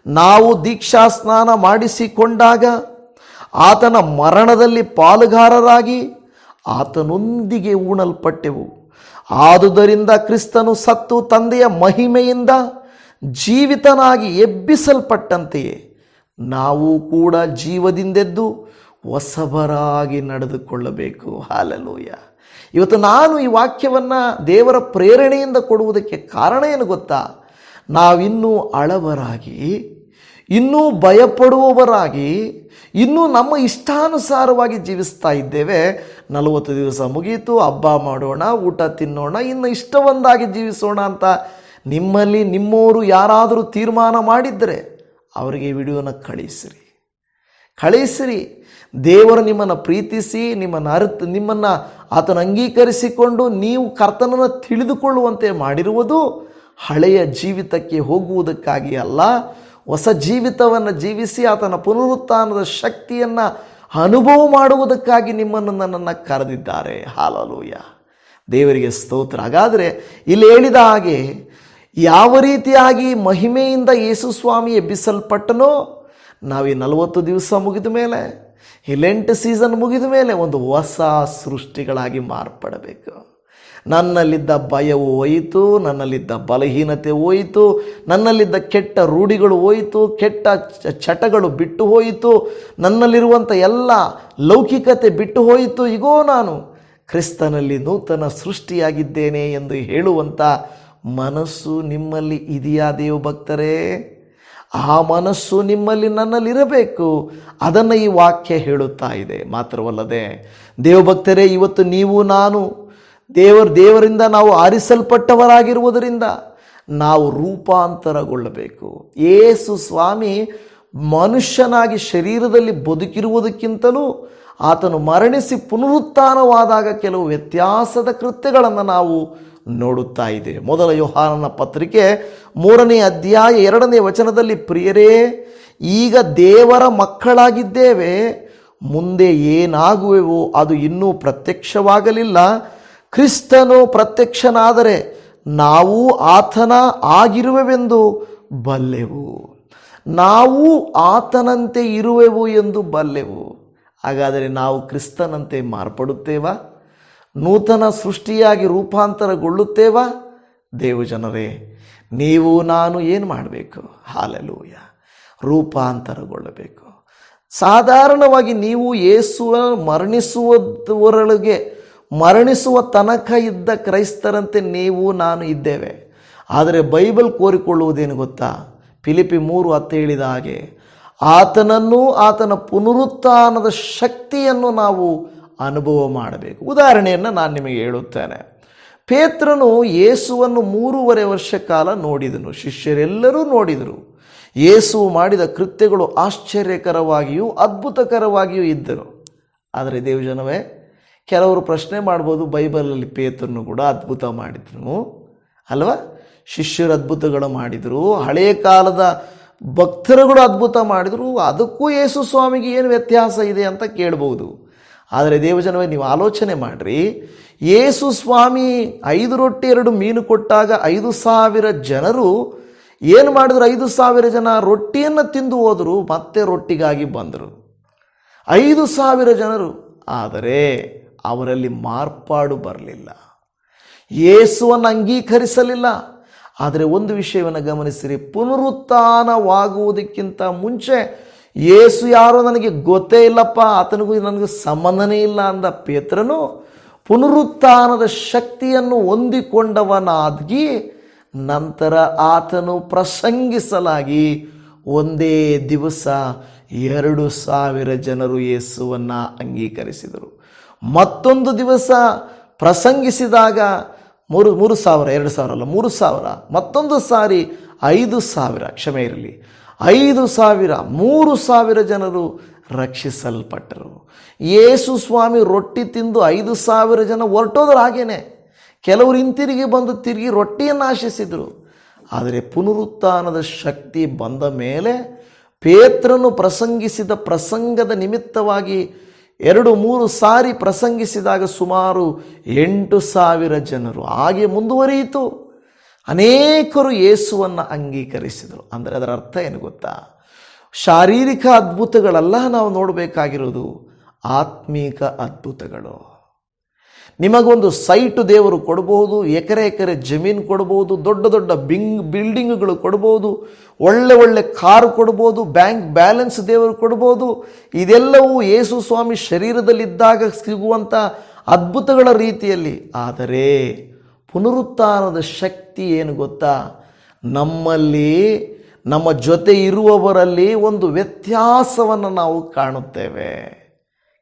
ನಾವು ದೀಕ್ಷಾಸ್ನಾನ ಮಾಡಿಸಿಕೊಂಡಾಗ ಆತನ ಮರಣದಲ್ಲಿ ಪಾಲುಗಾರರಾಗಿ ಆತನೊಂದಿಗೆ ಉಣಲ್ಪಟ್ಟೆವು. ಆದುದರಿಂದ ಕ್ರಿಸ್ತನು ಸತ್ತು ತಂದೆಯ ಮಹಿಮೆಯಿಂದ ಜೀವಿತನಾಗಿ ಎಬ್ಬಿಸಲ್ಪಟ್ಟಂತೆಯೇ ನಾವು ಕೂಡ ಜೀವದಿಂದೆದ್ದು ಹೊಸಬರಾಗಿ ನಡೆದುಕೊಳ್ಳಬೇಕು. ಹಾಲೆಲೂಯ. ಇವತ್ತು ನಾನು ಈ ವಾಕ್ಯವನ್ನು ದೇವರ ಪ್ರೇರಣೆಯಿಂದ ಕೊಡುವುದಕ್ಕೆ ಕಾರಣ ಏನು ಗೊತ್ತಾ? ನಾವಿನ್ನೂ ಅಳವರಾಗಿ, ಇನ್ನೂ ಭಯಪಡುವವರಾಗಿ, ಇನ್ನೂ ನಮ್ಮ ಇಷ್ಟಾನುಸಾರವಾಗಿ ಜೀವಿಸ್ತಾ ಇದ್ದೇವೆ. 40 ದಿವಸ ಮುಗೀತು, ಹಬ್ಬ ಮಾಡೋಣ, ಊಟ ತಿನ್ನೋಣ, ಇನ್ನು ಇಷ್ಟವೊಂದಾಗಿ ಜೀವಿಸೋಣ ಅಂತ ನಿಮ್ಮವರು ಯಾರಾದರೂ ತೀರ್ಮಾನ ಮಾಡಿದ್ದರೆ ಅವರಿಗೆ ವಿಡಿಯೋನ ಕಳಿಸಿರಿ. ದೇವರು ನಿಮ್ಮನ್ನು ಪ್ರೀತಿಸಿ, ನಿಮ್ಮನ್ನು ಆತನ ಅಂಗೀಕರಿಸಿಕೊಂಡು ನೀವು ಕರ್ತನನ್ನು ತಿಳಿದುಕೊಳ್ಳುವಂತೆ ಮಾಡಿರುವುದು ಹಳೆಯ ಜೀವಿತಕ್ಕೆ ಹೋಗುವುದಕ್ಕಾಗಿ ಅಲ್ಲ, ಹೊಸ ಜೀವಿತವನ್ನು ಜೀವಿಸಿ ಆತನ ಪುನರುತ್ಥಾನದ ಶಕ್ತಿಯನ್ನು ಅನುಭವ ಮಾಡುವುದಕ್ಕಾಗಿ ನನ್ನನ್ನು ಕರೆದಿದ್ದಾರೆ. ಹಾಲೆಲೂಯ. ದೇವರಿಗೆ ಸ್ತೋತ್ರ. ಹಾಗಾದರೆ ಇಲ್ಲಿ ಹೇಳಿದ ಹಾಗೆ ಯಾವ ರೀತಿಯಾಗಿ ಮಹಿಮೆಯಿಂದ ಯೇಸು ಸ್ವಾಮಿ ಎಬ್ಬಿಸಲ್ಪಟ್ಟನೋ, ನಾವು ಈ 40 ದಿವಸ ಮುಗಿದ ಮೇಲೆ, ಈ ಲೆಂಟ್ ಸೀಸನ್ ಮುಗಿದ ಮೇಲೆ ಒಂದು ಹೊಸ ಸೃಷ್ಟಿಗಳಾಗಿ ಮಾರ್ಪಡಬೇಕು. ನನ್ನಲ್ಲಿದ್ದ ಭಯವು ಹೋಯಿತು, ನನ್ನಲ್ಲಿದ್ದ ಬಲಹೀನತೆ ಹೋಯಿತು, ನನ್ನಲ್ಲಿದ್ದ ಕೆಟ್ಟ ರೂಢಿಗಳು ಹೋಯಿತು, ಕೆಟ್ಟ ಚಟಗಳು ಬಿಟ್ಟು ಹೋಯಿತು, ನನ್ನಲ್ಲಿರುವಂಥ ಎಲ್ಲ ಲೌಕಿಕತೆ ಬಿಟ್ಟು ಹೋಯಿತು. ಈಗೋ ನಾನು ಕ್ರಿಸ್ತನಲ್ಲಿ ನೂತನ ಸೃಷ್ಟಿಯಾಗಿದ್ದೇನೆ ಎಂದು ಹೇಳುವಂಥ ಮನಸ್ಸು ನಿಮ್ಮಲ್ಲಿ ಇದೆಯಾ ದೇವಭಕ್ತರೇ? ಆ ಮನಸ್ಸು ನನ್ನಲ್ಲಿರಬೇಕು. ಅದನ್ನು ಈ ವಾಕ್ಯ ಹೇಳುತ್ತಾ ಇದೆ. ಮಾತ್ರವಲ್ಲದೆ ದೇವಭಕ್ತರೇ, ಇವತ್ತು ನೀವು ನಾನು ದೇವರಿಂದ ನಾವು ಆರಿಸಲ್ಪಟ್ಟವರಾಗಿರುವುದರಿಂದ ನಾವು ರೂಪಾಂತರಗೊಳ್ಳಬೇಕು. ಯೇಸು ಸ್ವಾಮಿ ಮನುಷ್ಯನಾಗಿ ಶರೀರದಲ್ಲಿ ಬದುಕಿರುವುದಕ್ಕಿಂತಲೂ ಆತನು ಮರಣಿಸಿ ಪುನರುತ್ಥಾನವಾದಾಗ ಕೆಲವು ವ್ಯತ್ಯಾಸದ ಕೃತ್ಯಗಳನ್ನು ನಾವು ನೋಡುತ್ತಾ ಇದ್ದೇವೆ. ಮೊದಲ ಯೋಹಾನನ ಪತ್ರಿಕೆ 3ನೇ ಅಧ್ಯಾಯ 2ನೇ ವಚನದಲ್ಲಿ, ಪ್ರಿಯರೇ, ಈಗ ದೇವರ ಮಕ್ಕಳಾಗಿದ್ದೇವೆ, ಮುಂದೆ ಏನಾಗುವೆವೋ ಅದು ಇನ್ನೂ ಪ್ರತ್ಯಕ್ಷವಾಗಲಿಲ್ಲ. ಕ್ರಿಸ್ತನು ಪ್ರತ್ಯಕ್ಷನಾದರೆ ನಾವು ಆತನ ಆಗಿರುವೆವೆಂದು ಬಲ್ಲೆವು. ನಾವು ಆತನಂತೆ ಇರುವೆವು ಎಂದು ಬಲ್ಲೆವು. ಹಾಗಾದರೆ ನಾವು ಕ್ರಿಸ್ತನಂತೆ ಮಾರ್ಪಡುತ್ತೇವಾ? ನೂತನ ಸೃಷ್ಟಿಯಾಗಿ ರೂಪಾಂತರಗೊಳ್ಳುತ್ತೇವಾ? ದೇವಜನರೇ, ನೀವು ನಾನು ಏನು ಮಾಡಬೇಕು? ಹಾಲೆಲೂಯ, ರೂಪಾಂತರಗೊಳ್ಳಬೇಕು. ಸಾಧಾರಣವಾಗಿ ನೀವು ಯೇಸುವ ಮರಣಿಸುವ ತನಕ ಇದ್ದ ಕ್ರೈಸ್ತರಂತೆ ನೀವು ನಾನು ಇದ್ದೇವೆ. ಆದರೆ ಬೈಬಲ್ ಕೋರಿಕೊಳ್ಳುವುದೇನು ಗೊತ್ತಾ? ಫಿಲಿಪ್ಪಿ 3:10 ಹೇಳಿದ ಹಾಗೆ ಆತನನ್ನು, ಆತನ ಪುನರುತ್ಥಾನದ ಶಕ್ತಿಯನ್ನು ನಾವು ಅನುಭವ ಮಾಡಬೇಕು. ಉದಾಹರಣೆಯನ್ನು ನಾನು ನಿಮಗೆ ಹೇಳುತ್ತೇನೆ. ಪೇತ್ರನು ಯೇಸುವನ್ನು 3.5 ವರ್ಷ ಕಾಲ ನೋಡಿದನು. ಶಿಷ್ಯರೆಲ್ಲರೂ ನೋಡಿದರು. ಯೇಸು ಮಾಡಿದ ಕೃತ್ಯಗಳು ಆಶ್ಚರ್ಯಕರವಾಗಿಯೂ ಅದ್ಭುತಕರವಾಗಿಯೂ ಇದ್ದರು. ಆದರೆ ದೇವಜನವೇ, ಕೆಲವರು ಪ್ರಶ್ನೆ ಮಾಡ್ಬೋದು, ಬೈಬಲಲ್ಲಿ ಪೇತ್ರನು ಕೂಡ ಅದ್ಭುತ ಮಾಡಿದ್ರು ಅಲ್ವಾ? ಶಿಷ್ಯರು ಅದ್ಭುತಗಳು ಮಾಡಿದರು, ಹಳೆಯ ಕಾಲದ ಭಕ್ತರುಗಳು ಅದ್ಭುತ ಮಾಡಿದರು, ಅದಕ್ಕೂ ಯೇಸು ಸ್ವಾಮಿಗೆ ಏನು ವ್ಯತ್ಯಾಸ ಇದೆ ಅಂತ ಕೇಳ್ಬೋದು. ಆದರೆ ದೇವಜನವೇ, ನೀವು ಆಲೋಚನೆ ಮಾಡಿರಿ, ಯೇಸು ಸ್ವಾಮಿ 5 ರೊಟ್ಟಿ 2 ಮೀನು ಕೊಟ್ಟಾಗ 5,000 ಜನರು ಏನು ಮಾಡಿದ್ರು? 5,000 ಜನ ರೊಟ್ಟಿಯನ್ನು ತಿಂದು ಹೋದರು, ಮತ್ತೆ ರೊಟ್ಟಿಗಾಗಿ ಬಂದರು 5,000 ಜನರು. ಆದರೆ ಅವರಲ್ಲಿ ಮಾರ್ಪಾಡು ಬರಲಿಲ್ಲ, ಯೇಸುವನ್ನು ಅಂಗೀಕರಿಸಲಿಲ್ಲ. ಆದರೆ ಒಂದು ವಿಷಯವನ್ನು ಗಮನಿಸಿರಿ, ಪುನರುತ್ಥಾನವಾಗುವುದಕ್ಕಿಂತ ಮುಂಚೆ ಯೇಸು ಯಾರೋ ನನಗೆ ಗೊತ್ತೇ ಇಲ್ಲಪ್ಪ, ಆತನಿಗೂ ನನಗೂ ಸಂಬಂಧನೇ ಇಲ್ಲ ಅಂದ ಪೇತ್ರನು ಪುನರುತ್ಥಾನದ ಶಕ್ತಿಯನ್ನು ಹೊಂದಿಕೊಂಡವನಾಗಿ ನಂತರ ಆತನು ಪ್ರಸಂಗಿಸಲಾಗಿ ಒಂದೇ ದಿವಸ 2,000 ಜನರು ಯೇಸುವನ್ನು ಅಂಗೀಕರಿಸಿದರು. ಮತ್ತೊಂದು ದಿವಸ ಪ್ರಸಂಗಿಸಿದಾಗ 3,000 ಮತ್ತೊಂದು ಸಾರಿ 5,000, ಕ್ಷಮೆ ಇರಲಿ, 5,000, 3,000 ಜನರು ರಕ್ಷಿಸಲ್ಪಟ್ಟರು. ಯೇಸು ಸ್ವಾಮಿ ರೊಟ್ಟಿ ತಿಂದು 5,000 ಜನ ಹೊರಟೋದ್ರು. ಹಾಗೇನೆ ಕೆಲವರು ಹಿಂತಿರುಗಿ ಬಂದು ತಿರುಗಿ ರೊಟ್ಟಿಯನ್ನು ಆಶಿಸಿದರು. ಆದರೆ ಪುನರುತ್ಥಾನದ ಶಕ್ತಿ ಬಂದ ಮೇಲೆ ಪೇತ್ರನು ಪ್ರಸಂಗಿಸಿದ ಪ್ರಸಂಗದ ನಿಮಿತ್ತವಾಗಿ 2-3 ಸಾರಿ ಪ್ರಸಂಗಿಸಿದಾಗ ಸುಮಾರು 8,000 ಜನರು. ಹಾಗೆ ಮುಂದುವರಿಯಿತು. ಅನೇಕರು ಯೇಸುವನ್ನು ಅಂಗೀಕರಿಸಿದರು. ಅಂದರೆ ಅದರ ಅರ್ಥ ಏನು ಗೊತ್ತಾ? ಶಾರೀರಿಕ ಅದ್ಭುತಗಳೆಲ್ಲ ನಾವು ನೋಡಬೇಕಾಗಿರೋದು ಆತ್ಮೀಕ ಅದ್ಭುತಗಳು. ನಿಮಗೊಂದು ಸೈಟು ದೇವರು ಕೊಡಬಹುದು, ಎಕರೆ ಜಮೀನು ಕೊಡಬಹುದು, ದೊಡ್ಡ ದೊಡ್ಡ ಬಿಲ್ಡಿಂಗ್ಗಳು ಕೊಡಬಹುದು, ಒಳ್ಳೆ ಕಾರು ಕೊಡ್ಬೋದು, ಬ್ಯಾಂಕ್ ಬ್ಯಾಲೆನ್ಸ್ ದೇವರು ಕೊಡ್ಬೋದು. ಇದೆಲ್ಲವೂ ಯೇಸು ಸ್ವಾಮಿ ಶರೀರದಲ್ಲಿದ್ದಾಗ ಸಿಗುವಂಥ ಅದ್ಭುತಗಳ ರೀತಿಯಲ್ಲಿ. ಆದರೆ ಪುನರುತ್ಥಾನದ ಶಕ್ತಿ ಏನು ಗೊತ್ತಾ? ನಮ್ಮಲ್ಲಿ, ನಮ್ಮ ಜೊತೆ ಇರುವವರಲ್ಲಿ ಒಂದು ವ್ಯತ್ಯಾಸವನ್ನು ನಾವು ಕಾಣುತ್ತೇವೆ.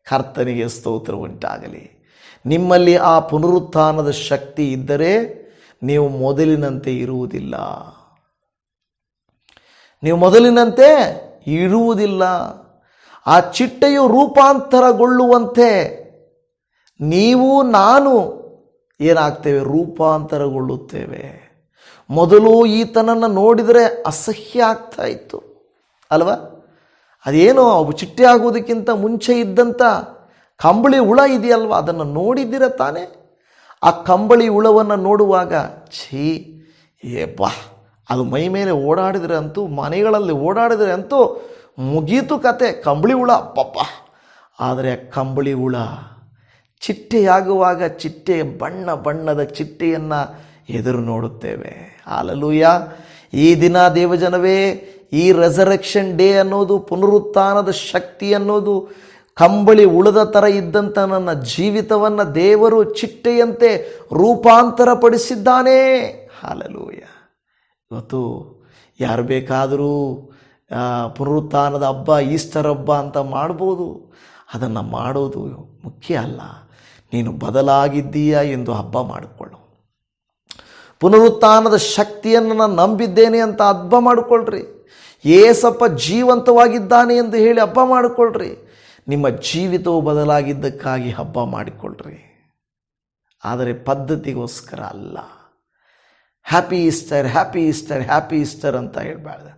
ಕರ್ತನಿಗೆ ಸ್ತೋತ್ರ ಉಂಟಾಗಲಿ. ನಿಮ್ಮಲ್ಲಿ ಆ ಪುನರುತ್ಥಾನದ ಶಕ್ತಿ ಇದ್ದರೆ ನೀವು ಮೊದಲಿನಂತೆ ಇರುವುದಿಲ್ಲ. ಆ ಚಿಟ್ಟೆಯು ರೂಪಾಂತರಗೊಳ್ಳುವಂತೆ ನೀವು ನಾನು ಏನಾಗ್ತೇವೆ? ರೂಪಾಂತರಗೊಳ್ಳುತ್ತೇವೆ. ಮೊದಲು ಈತನನ್ನು ನೋಡಿದರೆ ಅಸಹ್ಯ ಆಗ್ತಾ ಇತ್ತು ಅಲ್ವಾ? ಅದೇನೋ ಚಿಟ್ಟೆ ಆಗುವುದಕ್ಕಿಂತ ಮುಂಚೆ ಇದ್ದಂಥ ಕಂಬಳಿ ಹುಳ ಇದೆಯಲ್ವ, ಅದನ್ನು ನೋಡಿದ್ದೀರ ತಾನೇ? ಆ ಕಂಬಳಿ ಹುಳವನ್ನು ನೋಡುವಾಗ ಅದು ಮೈ ಮೇಲೆ ಓಡಾಡಿದರೆ ಅಂತೂ, ಮನೆಗಳಲ್ಲಿ ಓಡಾಡಿದರೆ ಅಂತೂ ಮುಗೀತು ಕತೆ. ಕಂಬಳಿ ಹುಳ ಆದರೆ ಆ ಕಂಬಳಿ ಹುಳ ಚಿಟ್ಟೆಯಾಗುವಾಗ ಚಿಟ್ಟೆಯ ಬಣ್ಣದ ಚಿಟ್ಟೆಯನ್ನು ಎದುರು ನೋಡುತ್ತೇವೆ. ಹಾಲೆಲೂಯ. ಈ ದಿನ ದೇವಜನವೇ, ಈ ರೆಸರೆಕ್ಷನ್ ಡೇ ಅನ್ನೋದು, ಪುನರುತ್ಥಾನದ ಶಕ್ತಿ ಅನ್ನೋದು, ಕಂಬಳಿ ಉಳದ ಥರ ಇದ್ದಂಥ ನನ್ನ ಜೀವಿತವನ್ನು ದೇವರು ಚಿಟ್ಟೆಯಂತೆ ರೂಪಾಂತರಪಡಿಸಿದ್ದಾನೆ. ಹಾಲೆಲೂಯ. ಇವತ್ತು ಯಾರು ಬೇಕಾದರೂ ಪುನರುತ್ಥಾನದ ಹಬ್ಬ, ಈಸ್ಟರ್ ಹಬ್ಬ ಅಂತ ಮಾಡ್ಬೋದು. ಅದನ್ನು ಮಾಡೋದು ಮುಖ್ಯ ಅಲ್ಲ. ನೀನು ಬದಲಾಗಿದ್ದೀಯಾ ಎಂದು ಹಬ್ಬ ಮಾಡಿಕೊಳ್ಳು. ಪುನರುತ್ಥಾನದ ಶಕ್ತಿಯನ್ನು ನಾನು ನಂಬಿದ್ದೇನೆ ಅಂತ ಹಬ್ಬ ಮಾಡಿಕೊಳ್ಳ್ರಿ. ಏಸಪ್ಪ ಜೀವಂತವಾಗಿದ್ದಾನೆ ಎಂದು ಹೇಳಿ ಹಬ್ಬ ಮಾಡಿಕೊಳ್ಳ್ರಿ. ನಿಮ್ಮ ಜೀವಿತವು ಬದಲಾಗಿದ್ದಕ್ಕಾಗಿ ಹಬ್ಬ ಮಾಡಿಕೊಳ್ಳ್ರಿ, ಆದರೆ ಪದ್ಧತಿಗೋಸ್ಕರ ಅಲ್ಲ. Happy Easter, happy Easter, happy Easter ಅಂತ ಹೇಳಬಾರ್ದು.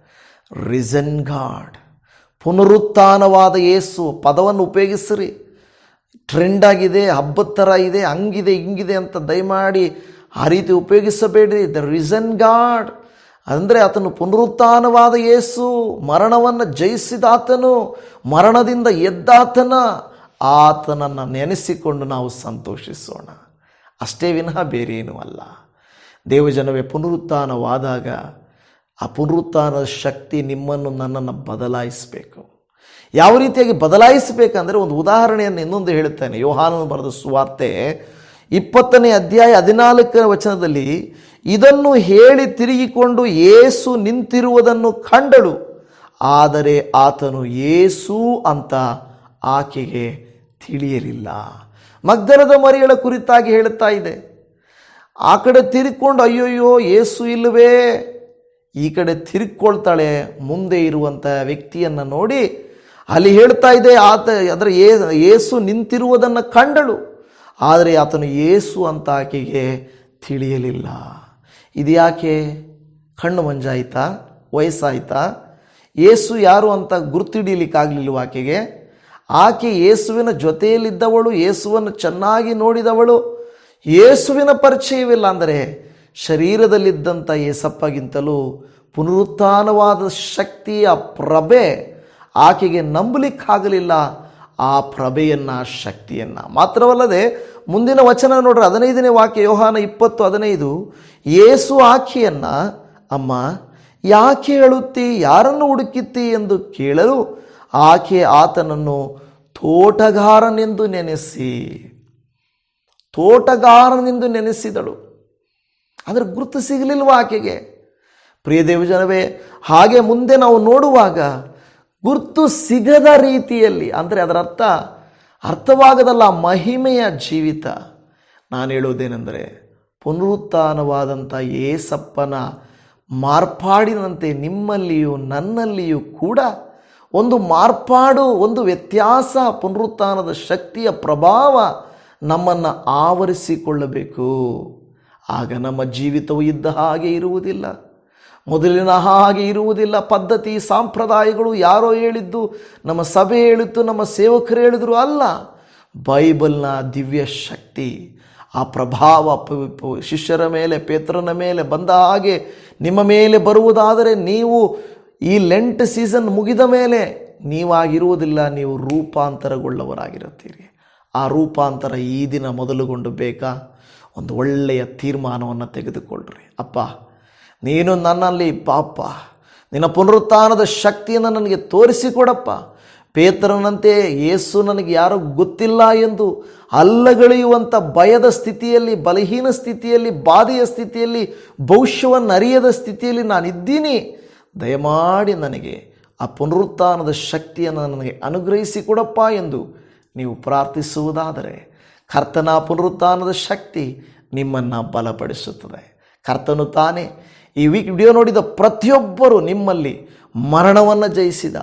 ರಿಸನ್ ಗಾಡ್, ಪುನರುತ್ಥಾನವಾದ ಯೇಸು ಪದವನ್ನು ಉಪಯೋಗಿಸ್ರಿ. ಟ್ರೆಂಡ್ ಆಗಿದೆ, ಹಬ್ಬದ ಥರ ಇದೆ, ಹಂಗಿದೆ ಹಿಂಗಿದೆ ಅಂತ ದಯಮಾಡಿ ಆ ರೀತಿ ಉಪಯೋಗಿಸಬೇಡ್ರಿ. ದ ರಿಸನ್ ಗಾಡ್ ಅಂದರೆ ಆತನು ಪುನರುತ್ಥಾನವಾದ ಯೇಸು, ಮರಣವನ್ನು ಜಯಿಸಿದಾತನು, ಮರಣದಿಂದ ಎದ್ದಾತನ, ಆತನನ್ನು ನೆನೆಸಿಕೊಂಡು ನಾವು ಸಂತೋಷಿಸೋಣ, ಅಷ್ಟೇ ವಿನಃ ಬೇರೇನೂ ಅಲ್ಲ. ದೇವಜನವೇ, ಪುನರುತ್ಥಾನವಾದಾಗ ಆ ಪುನರುತ್ಥಾನದ ಶಕ್ತಿ ನಿಮ್ಮನ್ನು ನನ್ನನ್ನು ಬದಲಾಯಿಸಬೇಕು. ಯಾವ ರೀತಿಯಾಗಿ ಬದಲಾಯಿಸಬೇಕಂದ್ರೆ ಒಂದು ಉದಾಹರಣೆಯನ್ನು ಇನ್ನೊಂದು ಹೇಳುತ್ತೇನೆ. ಯೋಹಾನನು ಬರೆದ ಸುವಾರ್ತೆ 20ನೇ ಅಧ್ಯಾಯ 14ನೇ ವಚನದಲ್ಲಿ, ಇದನ್ನು ಹೇಳಿ ತಿರುಗಿಕೊಂಡು ಯೇಸು ನಿಂತಿರುವುದನ್ನು ಕಂಡಳು, ಆದರೆ ಆತನು ಯೇಸು ಅಂತ ಆಕೆಗೆ ತಿಳಿಯಲಿಲ್ಲ. ಮಗ್ದಲದ ಮರಿಯಳ ಕುರಿತಾಗಿ ಹೇಳುತ್ತಾ ಇದೆ. ಆ ಕಡೆ ತಿರುಗಿಕೊಂಡು ಅಯ್ಯೋಯ್ಯೋ ಯೇಸು ಇಲ್ಲವೇ, ಈ ಕಡೆ ತಿರುಗಿಕೊಳ್ತಾಳೆ. ಮುಂದೆ ಇರುವಂಥ ವ್ಯಕ್ತಿಯನ್ನು ನೋಡಿ ಅಲ್ಲಿ ಹೇಳ್ತಾ ಇದೆ, ಯೇಸು ನಿಂತಿರುವುದನ್ನು ಕಂಡಳು, ಆದರೆ ಆತನು ಯೇಸು ಅಂತ ಆಕೆಗೆ ತಿಳಿಯಲಿಲ್ಲ. ಇದು ಯಾಕೆ? ಕಣ್ಣು ಮಂಜಾಯಿತಾ? ವಯಸ್ಸಾಯಿತಾ? ಯೇಸು ಯಾರು ಅಂತ ಗುರುತಿಡಿಲಿಕ್ಕಾಗಲಿಲ್ವ ಆಕೆಗೆ? ಆಕೆ ಯೇಸುವಿನ ಜೊತೆಯಲ್ಲಿದ್ದವಳು, ಯೇಸುವನ್ನು ಚೆನ್ನಾಗಿ ನೋಡಿದವಳು. ಯೇಸುವಿನ ಪರಿಚಯವಿಲ್ಲ ಅಂದರೆ ಶರೀರದಲ್ಲಿದ್ದಂಥ ಯೇಸಪ್ಪಗಿಂತಲೂ ಪುನರುತ್ಥಾನವಾದ ಶಕ್ತಿಯ ಪ್ರಭೆ ಆಕೆಗೆ ನಂಬಲಿಕ್ಕಾಗಲಿಲ್ಲ. ಆ ಪ್ರಭೆಯನ್ನು, ಆ ಶಕ್ತಿಯನ್ನು ಮಾತ್ರವಲ್ಲದೆ ಮುಂದಿನ ವಚನ ನೋಡ್ರಿ, 15ನೇ ವಾಕ್ಯ, ಯೋಹಾನ 20:15. ಯೇಸು ಆಕೆಯನ್ನು, ಅಮ್ಮ ಯಾಕೆ ಅಳುತ್ತಿ, ಯಾರನ್ನು ಹುಡುಕಿತ್ತಿ ಎಂದು ಕೇಳಲು ಆಕೆ ಆತನನ್ನು ತೋಟಗಾರನೆಂದು ನೆನೆಸಿದಳು. ಅಂದರೆ ಗುರುತು ಸಿಗಲಿಲ್ವ ಆಕೆಗೆ? ಪ್ರಿಯ ದೇವಜನವೇ, ಹಾಗೆ ಮುಂದೆ ನಾವು ನೋಡುವಾಗ ಗುರುತು ಸಿಗದ ರೀತಿಯಲ್ಲಿ, ಅಂದರೆ ಅದರ ಅರ್ಥವಾಗದಲ್ಲ, ಮಹಿಮೆಯ ಜೀವಿತ. ನಾನು ಹೇಳುವುದೇನೆಂದರೆ, ಪುನರುತ್ಥಾನವಾದಂಥ ಯೇಸಪ್ಪನ ಮಾರ್ಪಾಡಿನಂತೆ ನಿಮ್ಮಲ್ಲಿಯೂ ನನ್ನಲ್ಲಿಯೂ ಕೂಡ ಒಂದು ಮಾರ್ಪಾಡು, ಒಂದು ವ್ಯತ್ಯಾಸ, ಪುನರುತ್ಥಾನದ ಶಕ್ತಿಯ ಪ್ರಭಾವ ನಮ್ಮನ್ನು ಆವರಿಸಿಕೊಳ್ಳಬೇಕು. ಆಗ ನಮ್ಮ ಜೀವಿತವು ಇದ್ದ ಹಾಗೆ ಇರುವುದಿಲ್ಲ, ಮೊದಲಿನ ಹಾಗೆ ಇರುವುದಿಲ್ಲ. ಪದ್ಧತಿ ಸಂಪ್ರದಾಯಗಳು ಯಾರೋ ಹೇಳಿದ್ದು, ನಮ್ಮ ಸಭೆ ಹೇಳಿದ್ದು, ನಮ್ಮ ಸೇವಕರು ಹೇಳಿದ್ರು ಅಲ್ಲ. ಬೈಬಲ್ನ ದಿವ್ಯ ಶಕ್ತಿ, ಆ ಪ್ರಭಾವ ಶಿಷ್ಯರ ಮೇಲೆ, ಪೇತ್ರನ ಮೇಲೆ ಬಂದ ಹಾಗೆ ನಿಮ್ಮ ಮೇಲೆ ಬರುವುದಾದರೆ ನೀವು ಈ ಲೆಂಟ್ ಸೀಸನ್ ಮುಗಿದ ಮೇಲೆ ನೀವಾಗಿರುವುದಿಲ್ಲ, ನೀವು ರೂಪಾಂತರಗೊಳ್ಳವರಾಗಿರುತ್ತೀರಿ. ಆ ರೂಪಾಂತರ ಈ ದಿನ ಮೊದಲುಗೊಂಡು ಬೇಕಾ? ಒಂದು ಒಳ್ಳೆಯ ತೀರ್ಮಾನವನ್ನು ತೆಗೆದುಕೊಳ್ಳ್ರಿ. ಅಪ್ಪ, ನೀನು ನನ್ನಲ್ಲಿ ಪಾಪ, ನಿನ್ನ ಪುನರುತ್ಥಾನದ ಶಕ್ತಿಯನ್ನು ನನಗೆ ತೋರಿಸಿಕೊಡಪ್ಪ. ಪೇತ್ರನಂತೆ ಯೇಸು ನನಗೆ ಯಾರೋ ಗೊತ್ತಿಲ್ಲ ಎಂದು ಅಲ್ಲಗಳೆಯುವಂಥ ಭಯದ ಸ್ಥಿತಿಯಲ್ಲಿ, ಬಲಹೀನ ಸ್ಥಿತಿಯಲ್ಲಿ, ಬಾಧೆಯ ಸ್ಥಿತಿಯಲ್ಲಿ, ಭವಿಷ್ಯವನ್ನು ಅರಿಯದ ಸ್ಥಿತಿಯಲ್ಲಿ ನಾನಿದ್ದೀನಿ. ದಯಮಾಡಿ ನನಗೆ ಆ ಪುನರುತ್ಥಾನದ ಶಕ್ತಿಯನ್ನು ನನಗೆ ಅನುಗ್ರಹಿಸಿಕೊಡಪ್ಪ ಎಂದು ನೀವು ಪ್ರಾರ್ಥಿಸುವುದಾದರೆ ಕರ್ತನ ಪುನರುತ್ಥಾನದ ಶಕ್ತಿ ನಿಮ್ಮನ್ನು ಬಲಪಡಿಸುತ್ತದೆ. ಕರ್ತನು ತಾನೇ ಈ ವಿಡಿಯೋ ನೋಡಿದ ಪ್ರತಿಯೊಬ್ಬರು ನಿಮ್ಮಲ್ಲಿ ಮರಣವನ್ನು ಜಯಿಸಿದ,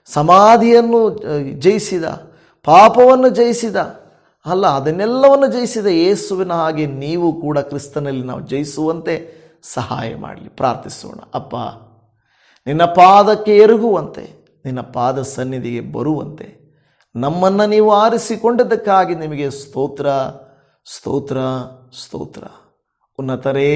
ಸಮಾಧಿಯನ್ನು ಜಯಿಸಿದ, ಪಾಪವನ್ನು ಜಯಿಸಿದ, ಅಲ್ಲ ಅದನ್ನೆಲ್ಲವನ್ನು ಜಯಿಸಿದ ಯೇಸುವಿನ ಹಾಗೆ ನೀವು ಕೂಡ ಕ್ರಿಸ್ತನಲ್ಲಿ ನಾವು ಜಯಿಸುವಂತೆ ಸಹಾಯ ಮಾಡಲಿ. ಪ್ರಾರ್ಥಿಸೋಣ. ಅಪ್ಪ, ನಿನ್ನ ಪಾದಕ್ಕೆ ಎರಗುವಂತೆ, ನಿನ್ನ ಪಾದ ಸನ್ನಿಧಿಗೆ ಬರುವಂತೆ ನಮ್ಮನ್ನು ನೀವು ಆರಿಸಿಕೊಂಡದ್ದಕ್ಕಾಗಿ ನಿಮಗೆ ಸ್ತೋತ್ರ, ಸ್ತೋತ್ರ, ಸ್ತೋತ್ರ. ಉನ್ನತರೇ,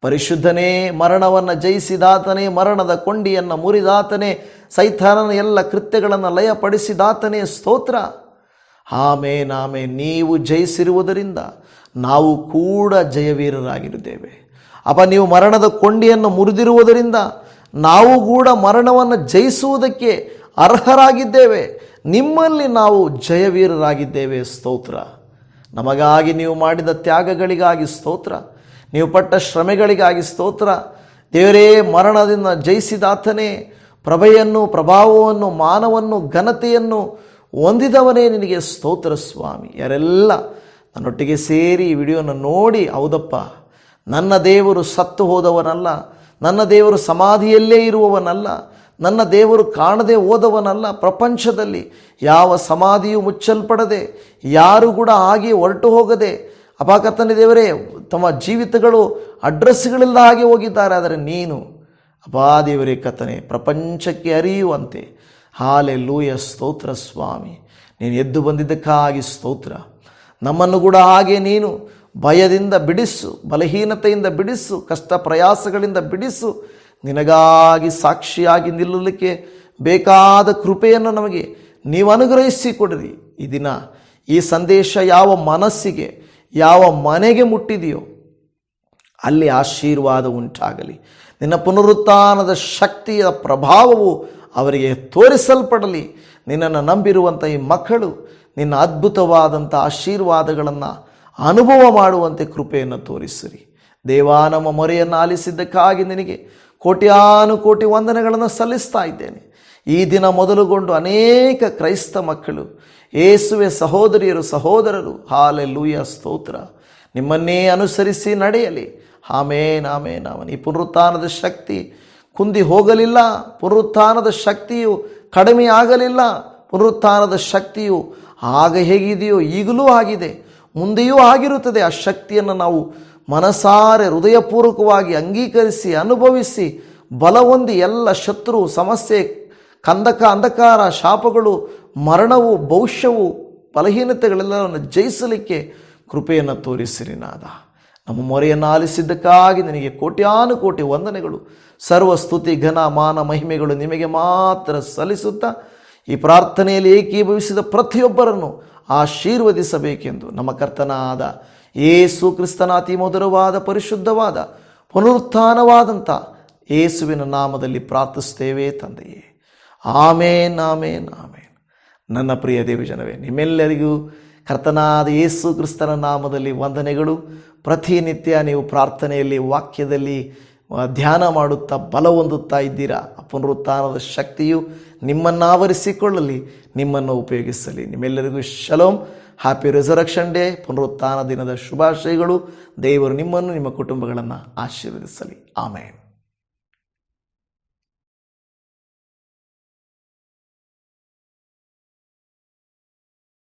ಪರಿಶುದ್ಧನೇ, ಮರಣವನ್ನು ಜಯಿಸಿದಾತನೇ, ಮರಣದ ಕೊಂಡಿಯನ್ನು ಮುರಿದಾತನೇ, ಸೈತಾನನ ಎಲ್ಲ ಕೃತ್ಯಗಳನ್ನು ಲಯಪಡಿಸಿದಾತನೇ ಸ್ತೋತ್ರ. ಆಮೇನ್. ನೀವು ಜಯಿಸಿರುವುದರಿಂದ ನಾವು ಕೂಡ ಜಯವೀರರಾಗಿರುತ್ತೇವೆ. ಅಪ್ಪ, ನೀವು ಮರಣದ ಕೊಂಡಿಯನ್ನು ಮುರಿದಿರುವುದರಿಂದ ನಾವು ಕೂಡ ಮರಣವನ್ನು ಜಯಿಸುವುದಕ್ಕೆ ಅರ್ಹರಾಗಿದ್ದೇವೆ. ನಿಮ್ಮಲ್ಲಿ ನಾವು ಜಯವೀರರಾಗಿದ್ದೇವೆ. ಸ್ತೋತ್ರ. ನಮಗಾಗಿ ನೀವು ಮಾಡಿದ ತ್ಯಾಗಗಳಿಗಾಗಿ ಸ್ತೋತ್ರ, ನೀವು ಪಟ್ಟ ಶ್ರಮೆಗಳಿಗಾಗಿ ಸ್ತೋತ್ರ. ದೇವರೇ, ಮರಣದಿಂದ ಜಯಿಸಿದಾತನೇ, ಪ್ರಭೆಯನ್ನು, ಪ್ರಭಾವವನ್ನು, ಮಾನವನ್ನು, ಘನತೆಯನ್ನು ಹೊಂದಿದವನೇ ನಿನಗೆ ಸ್ತೋತ್ರ ಸ್ವಾಮಿ. ಯಾರೆಲ್ಲ ನನ್ನೊಟ್ಟಿಗೆ ಸೇರಿ ಈ ವಿಡಿಯೋನ ನೋಡಿ, ಹೌದಪ್ಪ ನನ್ನ ದೇವರು ಸತ್ತು ಹೋದವನಲ್ಲ, ನನ್ನ ದೇವರು ಸಮಾಧಿಯಲ್ಲೇ ಇರುವವನಲ್ಲ, ನನ್ನ ದೇವರು ಕಾಣದೆ ಹೋದವನಲ್ಲ. ಪ್ರಪಂಚದಲ್ಲಿ ಯಾವ ಸಮಾಧಿಯೂ ಮುಚ್ಚಲ್ಪಡದೆ, ಯಾರು ಕೂಡ ಹಾಗೆ ಹೊರಟು ಹೋಗದೆ ಕರ್ತನೇ ದೇವರೇ ತಮ್ಮ ಜೀವಿತಗಳು ಅಡ್ರೆಸ್ಗಳಿಂದ ಹಾಗೆ ಹೋಗಿದ್ದಾರೆ. ಆದರೆ ನೀನು ದೇವರೇ ಕರ್ತನೇ ಪ್ರಪಂಚಕ್ಕೆ ಅರಿಯುವಂತೆ ಹಾಲೆಲೂಯ, ಸ್ತೋತ್ರ ಸ್ವಾಮಿ. ನೀನು ಎದ್ದು ಬಂದಿದ್ದಕ್ಕಾಗಿ ಸ್ತೋತ್ರ. ನಮ್ಮನ್ನು ಕೂಡ ಹಾಗೆ ನೀನು ಭಯದಿಂದ ಬಿಡಿಸು, ಬಲಹೀನತೆಯಿಂದ ಬಿಡಿಸು, ಕಷ್ಟ ಪ್ರಯಾಸಗಳಿಂದ ಬಿಡಿಸು. ನಿನಗಾಗಿ ಸಾಕ್ಷಿಯಾಗಿ ನಿಲ್ಲಲಿಕ್ಕೆ ಬೇಕಾದ ಕೃಪೆಯನ್ನು ನಮಗೆ ನೀವು ಅನುಗ್ರಹಿಸಿಕೊಡಿರಿ. ಈ ದಿನ ಈ ಸಂದೇಶ ಯಾವ ಮನಸ್ಸಿಗೆ, ಯಾವ ಮನೆಗೆ ಮುಟ್ಟಿದೆಯೋ ಅಲ್ಲಿ ಆಶೀರ್ವಾದ ಉಂಟಾಗಲಿ. ನಿನ್ನ ಪುನರುತ್ಥಾನದ ಶಕ್ತಿಯ ಪ್ರಭಾವವು ಅವರಿಗೆ ತೋರಿಸಲ್ಪಡಲಿ. ನಿನ್ನನ್ನು ನಂಬಿರುವಂಥ ಈ ಮಕ್ಕಳು ನಿನ್ನ ಅದ್ಭುತವಾದಂಥ ಆಶೀರ್ವಾದಗಳನ್ನು ಅನುಭವ ಮಾಡುವಂತೆ ಕೃಪೆಯನ್ನು ತೋರಿಸಿರಿ. ದೇವಾ, ನಮ್ಮ ಮೊರೆಯನ್ನು ಆಲಿಸಿದ್ದಕ್ಕಾಗಿ ನಿನಗೆ ಕೋಟ್ಯಾನುಕೋಟಿ ವಂದನೆಗಳನ್ನು ಸಲ್ಲಿಸ್ತಾ ಇದ್ದೇನೆ. ಈ ದಿನ ಮೊದಲುಗೊಂಡು ಅನೇಕ ಕ್ರೈಸ್ತ ಮಕ್ಕಳು, ಯೇಸುವೆ ಸಹೋದರಿಯರು, ಸಹೋದರರು, ಹಾಲೆಲೂಯ, ಸ್ತೋತ್ರ, ನಿಮ್ಮನ್ನೇ ಅನುಸರಿಸಿ ನಡೆಯಲಿ. ಆಮೇನ್, ಆಮೇನ್, ಆಮೇನ್. ಈ ಪುನರುತ್ಥಾನದ ಶಕ್ತಿ ಕುಂದಿ ಹೋಗಲಿಲ್ಲ. ಪುನರುತ್ಥಾನದ ಶಕ್ತಿಯು ಕಡಿಮೆ ಆಗಲಿಲ್ಲ. ಪುನರುತ್ಥಾನದ ಶಕ್ತಿಯು ಆಗ ಹೇಗಿದೆಯೋ ಈಗಲೂ ಆಗಿದೆ, ಮುಂದೆಯೂ ಆಗಿರುತ್ತದೆ. ಆ ಶಕ್ತಿಯನ್ನು ನಾವು ಮನಸಾರೆ ಹೃದಯಪೂರ್ವಕವಾಗಿ ಅಂಗೀಕರಿಸಿ ಅನುಭವಿಸಿ ಬಲ ಹೊಂದಿ ಎಲ್ಲ ಶತ್ರು, ಸಮಸ್ಯೆ, ಕಂದಕ, ಅಂಧಕಾರ, ಶಾಪಗಳು, ಮರಣವು, ಭವಿಷ್ಯವು, ಬಲಹೀನತೆಗಳೆಲ್ಲವನ್ನು ಜಯಿಸಲಿಕ್ಕೆ ಕೃಪೆಯನ್ನು ತೋರಿಸಿರಿ ನಾದ. ನಮ್ಮ ಮೊರೆಯನ್ನು ಆಲಿಸಿದ್ದಕ್ಕಾಗಿ ನಿನಗೆ ಕೋಟ್ಯಾನುಕೋಟಿ ವಂದನೆಗಳು. ಸರ್ವ ಸ್ತುತಿ, ಘನ, ಮಾನ, ಮಹಿಮೆಗಳು ನಿಮಗೆ ಮಾತ್ರ ಸಲ್ಲಿಸುತ್ತಾ ಈ ಪ್ರಾರ್ಥನೆಯಲ್ಲಿ ಏಕೀಭವಿಸಿದ ಪ್ರತಿಯೊಬ್ಬರನ್ನು ಆಶೀರ್ವದಿಸಬೇಕೆಂದು ನಮ್ಮ ಕರ್ತನಾದ ಯೇಸು ಕ್ರಿಸ್ತನ ಅತಿ ಮಧುರವಾದ ಪರಿಶುದ್ಧವಾದ ಪುನರುತ್ಥಾನವಾದಂಥ ಯೇಸುವಿನ ನಾಮದಲ್ಲಿ ಪ್ರಾರ್ಥಿಸ್ತೇವೆ ತಂದೆಯೇ. ಆಮೇನ್, ಆಮೇನ್, ಆಮೇನ್. ನನ್ನ ಪ್ರಿಯ ದೇವಜನವೇ, ನಿಮ್ಮೆಲ್ಲರಿಗೂ ಕರ್ತನಾದ ಯೇಸು ಕ್ರಿಸ್ತನ ನಾಮದಲ್ಲಿ ವಂದನೆಗಳು. ಪ್ರತಿನಿತ್ಯ ನೀವು ಪ್ರಾರ್ಥನೆಯಲ್ಲಿ, ವಾಕ್ಯದಲ್ಲಿ ಧ್ಯಾನ ಮಾಡುತ್ತಾ ಬಲ ಹೊಂದುತ್ತಾ ಇದ್ದೀರಾ. ಪುನರುತ್ಥಾನದ ಶಕ್ತಿಯು ನಿಮ್ಮನ್ನು ಆವರಿಸಿಕೊಳ್ಳಲಿ, ನಿಮ್ಮನ್ನು ಉಪಯೋಗಿಸಲಿ. ನಿಮ್ಮೆಲ್ಲರಿಗೂ ಶಲೋಮ್, ಹ್ಯಾಪಿ ರೆಸರಕ್ಷನ್ ಡೇ, ಪುನರುತ್ಥಾನ ದಿನದ ಶುಭಾಶಯಗಳು. ದೇವರು ನಿಮ್ಮನ್ನು, ನಿಮ್ಮ ಕುಟುಂಬಗಳನ್ನು ಆಶೀರ್ವದಿಸಲಿ. ಆಮೇನ್.